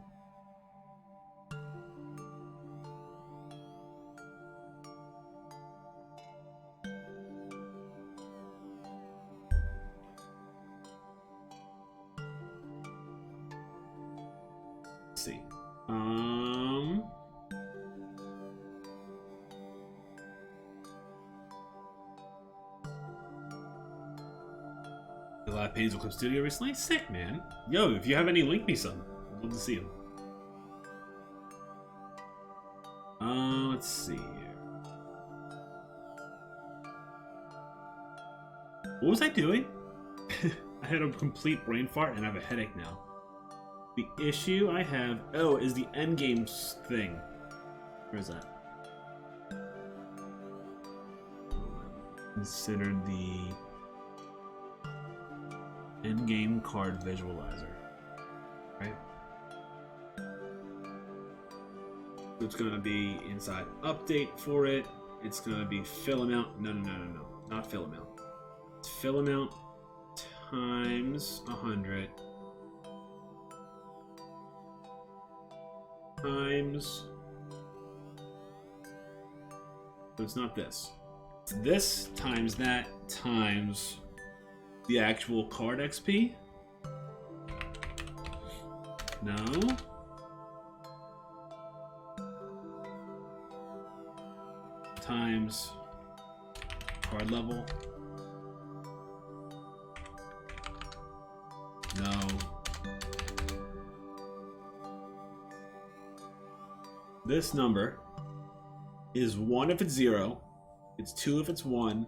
Let's see. Pains Clip Studio recently. Sick, man. Yo, if you have any, link me some. I'd love to see them. Let's see here. What was I doing? I had a complete brain fart and I have a headache now. The issue I have, is the endgame thing. Where is that? Consider the endgame card visualizer, right? It's gonna be inside update for it. It's gonna be fill amount. No, not fill amount. It's fill amount times 100 times. So it's not this. It's this times that times the actual card XP. No. Times card level. No. This number is 1 if it's 0, it's 2 if it's 1,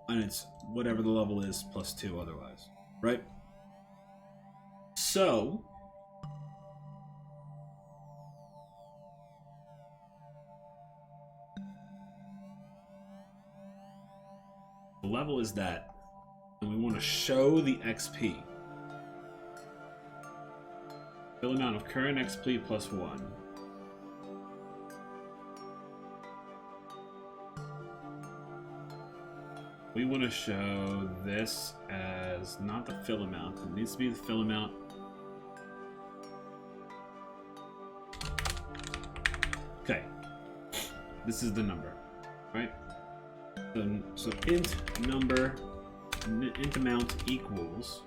and it's whatever the level is plus 2 otherwise, right? So the level is that, and we want to show the XP. Fill amount of current XP plus 1. We want to show this as not the fill amount. It needs to be the fill amount. Okay. This is the number, right? So int number, int amount equals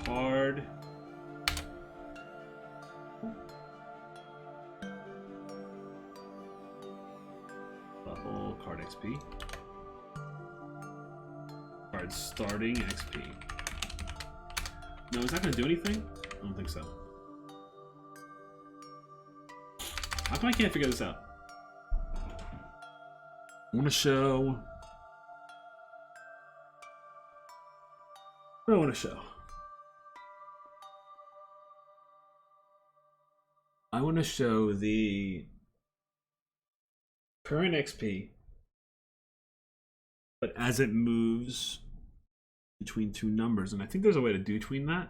card level card XP. Card starting XP. No, is that going to do anything? I don't think so. How come I can't figure this out? I want to show... What do I want to show? I want to show the current XP, but as it moves between two numbers, and I think there's a way to do between that.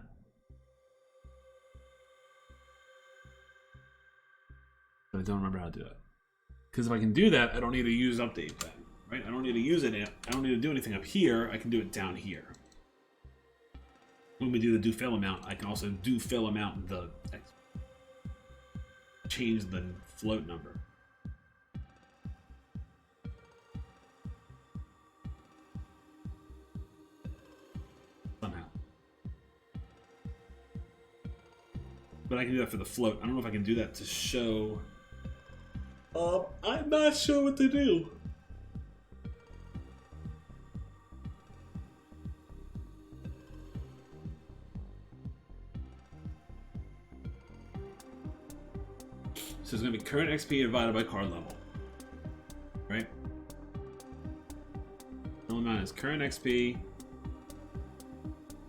But I don't remember how to do it. Because if I can do that, I don't need to use update then, right? I don't need to use it. I don't need to do anything up here. I can do it down here. When we do the do fill amount, I can also do fill amount the change the float number. Somehow. But I can do that for the float. I don't know if I can do that to show. I'm not sure what to do. So it's going to be current XP divided by card level, right? The amount is current XP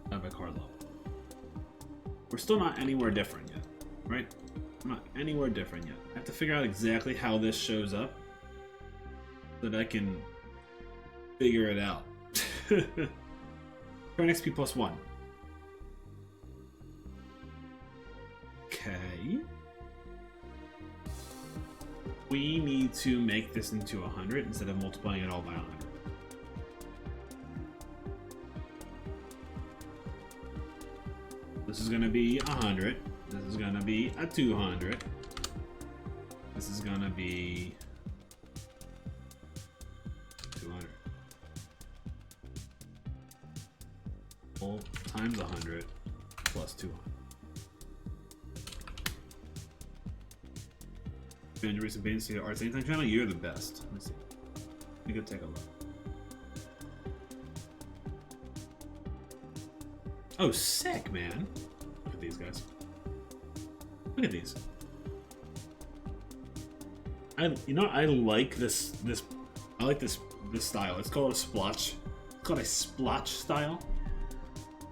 divided by card level. We're still not anywhere different yet, right? We're not anywhere different yet. I have to figure out exactly how this shows up so that I can figure it out. Current XP plus 1. Okay. We need to make this into 100 instead of multiplying it all by 100. This is going to be 100. This is going to be a 200. This is going to be 200. Whole times 100 plus 200. Found your recent pains to the Arts Anytime channel. You're the best. Let's see. Let me go take a look. Oh, sick, man. Look at these guys. Look at these. I like this I like this style. It's called a splotch. It's called a splotch style.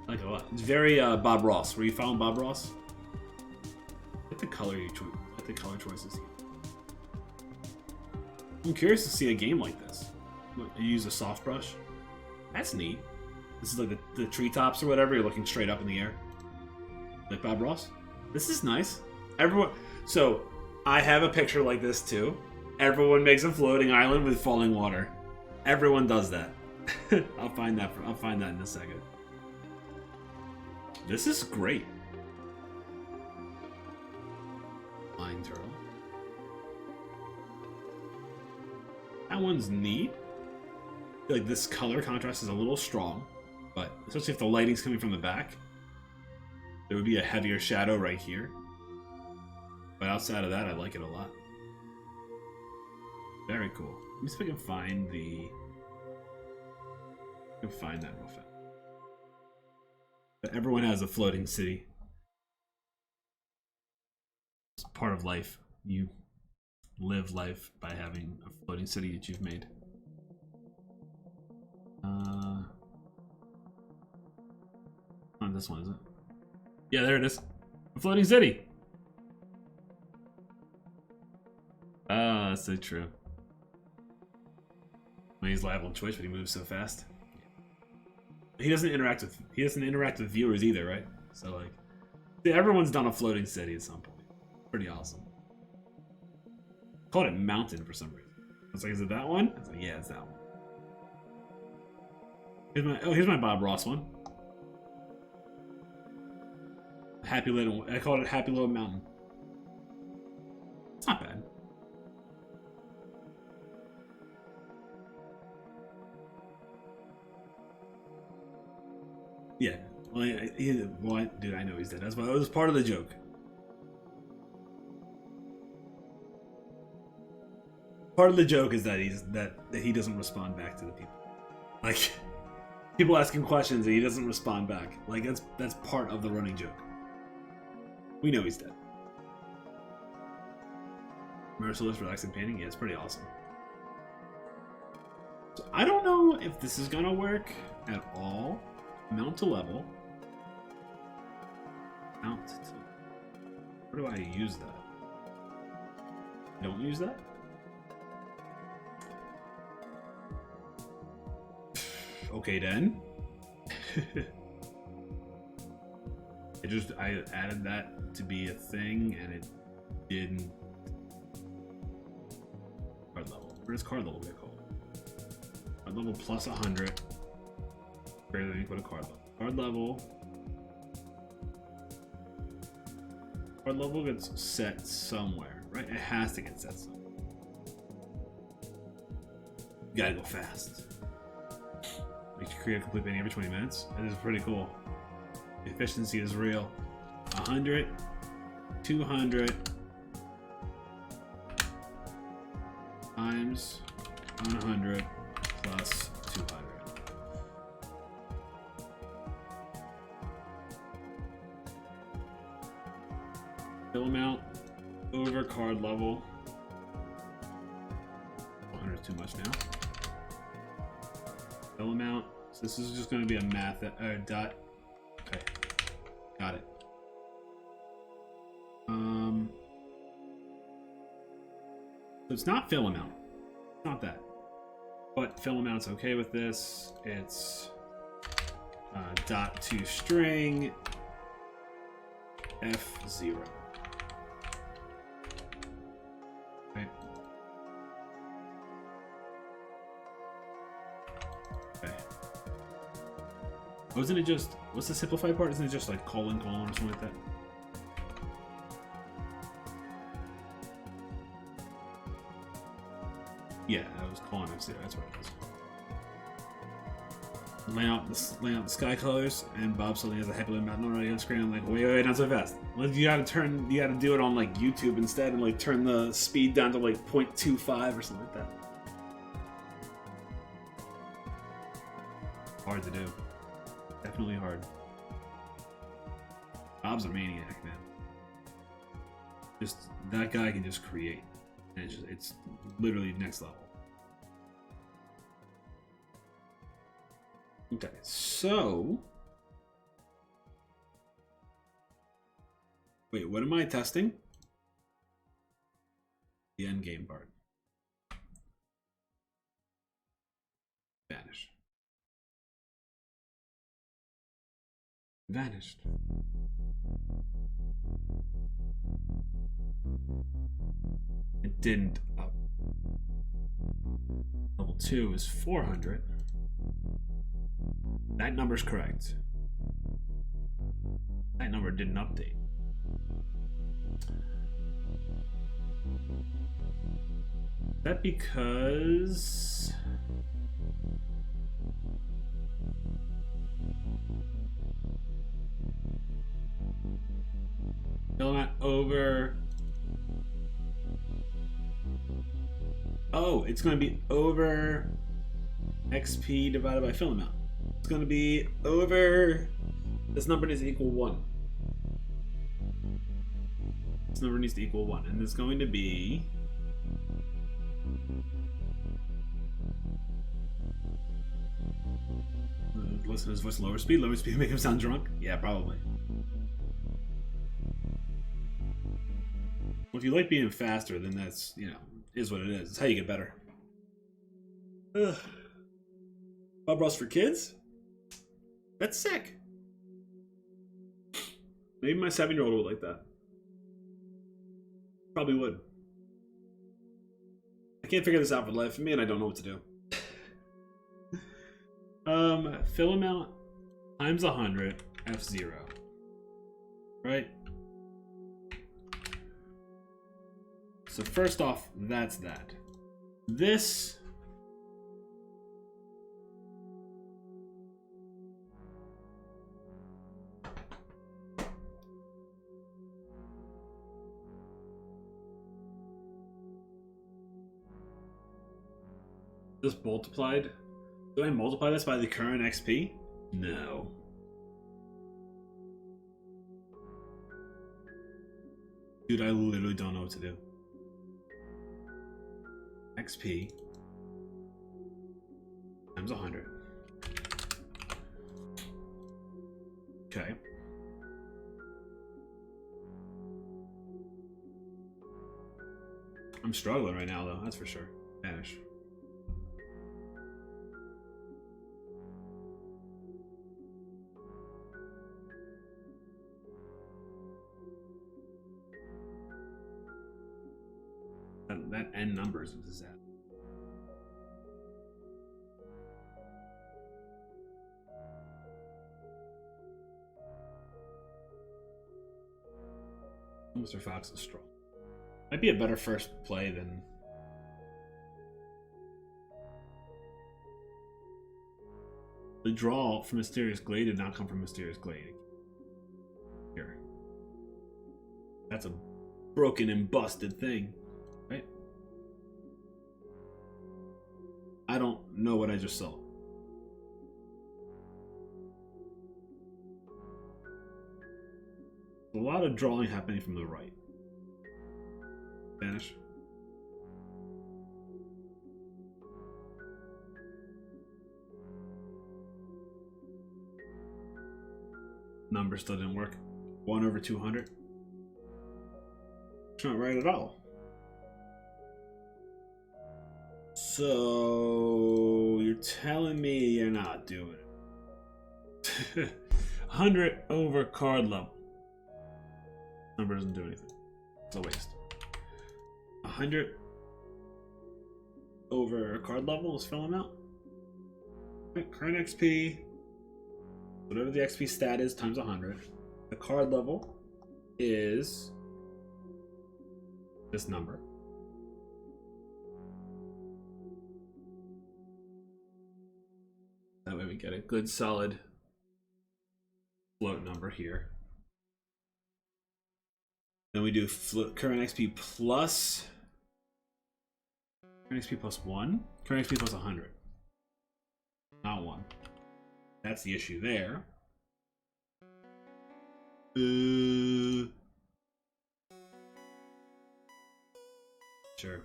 I like it a lot. It's very Bob Ross. Were you following Bob Ross? I like the color choices. I'm curious to see a game like this. You use a soft brush. That's neat. This is like the treetops or whatever. You're looking straight up in the air. Like Bob Ross. This is nice. Everyone. So I have a picture like this too. Everyone makes a floating island with falling water. Everyone does that. I'll find that in a second. This is great. Flying turtle. That one's neat. I feel like this color contrast is a little strong, but especially if the lighting's coming from the back, there would be a heavier shadow right here. But outside of that, I like it a lot. Very cool. Let me see if I can find that real fast. But everyone has a floating city. It's part of life. You live life by having a floating city that you've made. Not this one, is it? Yeah, there it is. A floating city. Ah, that's so true. When he's live on Twitch, but he moves so fast. He doesn't interact with viewers either, right? So like, see, everyone's done a floating city at some point. Pretty awesome. Called it Mountain for some reason. I was like, is it that one? I was like, yeah, it's that one. Here's my Bob Ross one. I called it Happy Little Mountain. It's not bad. Yeah. Well, dude, I know he's dead. That's why it was part of the joke. Part of the joke is that he doesn't respond back to the people. Like, people ask him questions and he doesn't respond back. Like, that's part of the running joke. We know he's dead. Merciless, relaxing painting. Yeah, it's pretty awesome. So I don't know if this is gonna work at all. Mount to level. Mount to... Where do I use that? Don't use that? Okay then. I added that to be a thing and it didn't. Card level. Where does card level get called? Card level plus 100. Greater than equal to card level. Card level gets set somewhere, right? It has to get set somewhere. You gotta go fast. Makes you create a complete painting every 20 minutes. That is pretty cool. The efficiency is real. 100, 200 times 100 plus 200. Fill amount over card level. 100 is too much now. Fill amount. So this is just going to be a math dot. Okay, got it. So it's not fill amount. It's not that. But fill amount's okay with this. It's dot to string F0. Right. Okay. Wasn't it just, what's the simplified part? Isn't it just like colon or something like that? Yeah, that was colon F0, that's what it is. Lay out the sky colors, and Bob suddenly has a happy little mountain already on screen. I'm like, wait, not so fast. Like, you gotta do it on like YouTube instead and like turn the speed down to like 0.25 or something like that. Hard to do. Definitely hard. Bob's a maniac, man. Just that guy can just create, and it's literally next level. Okay, so wait, what am I testing? The end game part. Vanish. Vanished. It didn't up. Level 2 is 400. That number's correct. That number didn't update. Is that because filament over? Oh, it's going to be over XP divided by fill amount. It's going to be over. This number needs to equal 1. This number needs to equal 1, and it's going to be. Listen to his voice, lower speed. Lower speed make him sound drunk? Yeah, probably. Well, if you like being faster, then that's, you know, is what it is. It's how you get better. Ugh. Bob Ross for kids? That's sick. Maybe my 7-year-old would like that. Probably would. I can't figure this out for the life of me, and I don't know what to do. Fill amount times 100, F0. Right? So first off, that's that. This just multiplied. Do I multiply this by the current XP? No. Dude, I literally don't know what to do. XP times 100. Okay. I'm struggling right now, though. That's for sure. Vanish. That N number is a disaster. Mr. Fox is strong. Might be a better first play than. The draw from Mysterious Glade did not come from Mysterious Glade. Here. That's a broken and busted thing. Right? I don't know what I just saw. A lot of drawing happening from the right. Vanish. Number still didn't work. 1 over 200. It's not right at all. So you're telling me you're not doing it. 100 over card level. Number doesn't do anything. It's a waste. 100 over card level is fill amount. Current XP, whatever the XP stat is, times 100. The card level is this number. That way we get a good solid float number here. Then we do current XP plus current XP plus 1, current XP plus 100. Not 1. That's the issue there. Sure.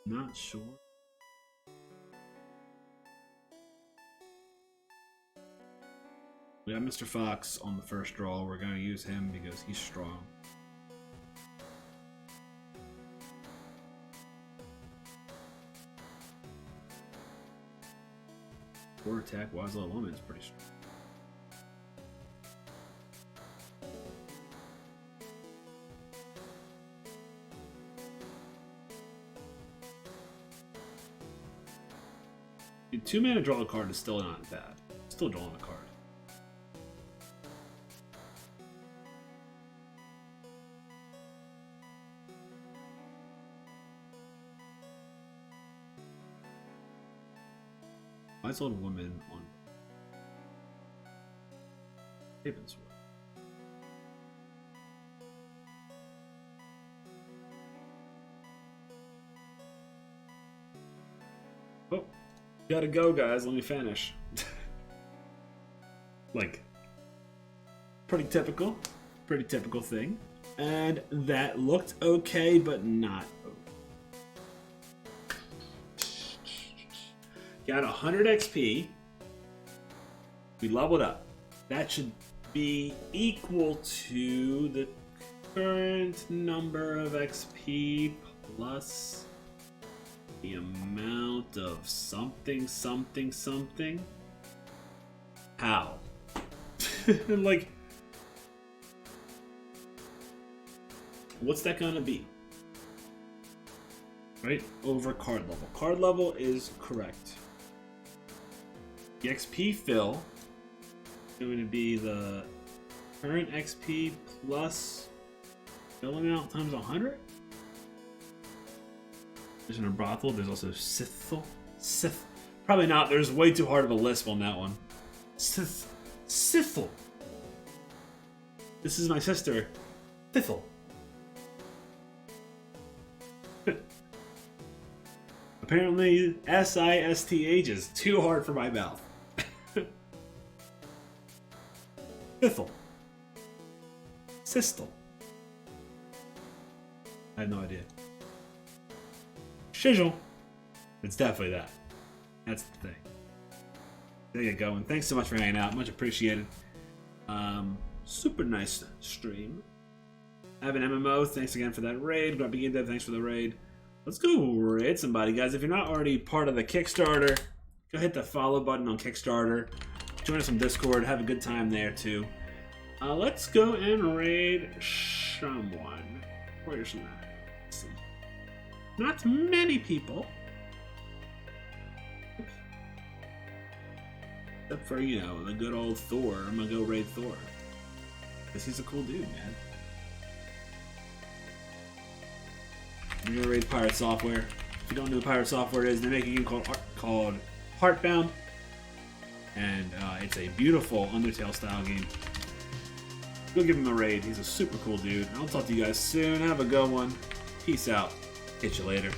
Not sure. We got Mr. Fox on the first draw. We're going to use him because he's strong. Core attack, Wise Little Woman is pretty strong. Dude, 2 mana draw a card is still not bad. Still drawing a card. Wise Old Woman on Ravenswood. Oh, gotta go, guys. Let me finish. Like, pretty typical thing. And that looked okay, but not okay. Got 100 XP. We leveled up. That should be equal to the current number of XP plus the amount of something. How? Like, what's that gonna be? Right? Over card level. Card level is correct. The XP fill is going to be the current XP plus fill amount times 100. There's a brothel. There's also Sithel. Sith. Probably not. There's way too hard of a lisp on that one. Sithel. This is my sister, Sithel. Apparently, SISTH is too hard for my mouth. Sithel. Sistel. I have no idea. Shizzle. It's definitely that. That's the thing. There you go. And thanks so much for hanging out. Much appreciated. Super nice stream. I have an MMO. Thanks again for that raid. Grumpy Game Dev, thanks for the raid. Let's go raid somebody, guys. If you're not already part of the Kickstarter, go hit the follow button on Kickstarter. Join us on Discord. Have a good time there, too. Let's go and raid someone. Where's that? Let's see. Not many people. Except for, you know, the good old Thor. I'm gonna go raid Thor. Because he's a cool dude, man. I'm gonna raid Pirate Software. If you don't know what Pirate Software is, they make a game called Heartbound. And it's a beautiful Undertale style game. Go give him a raid. He's a super cool dude. I'll talk to you guys soon. Have a good one. Peace out. Catch you later.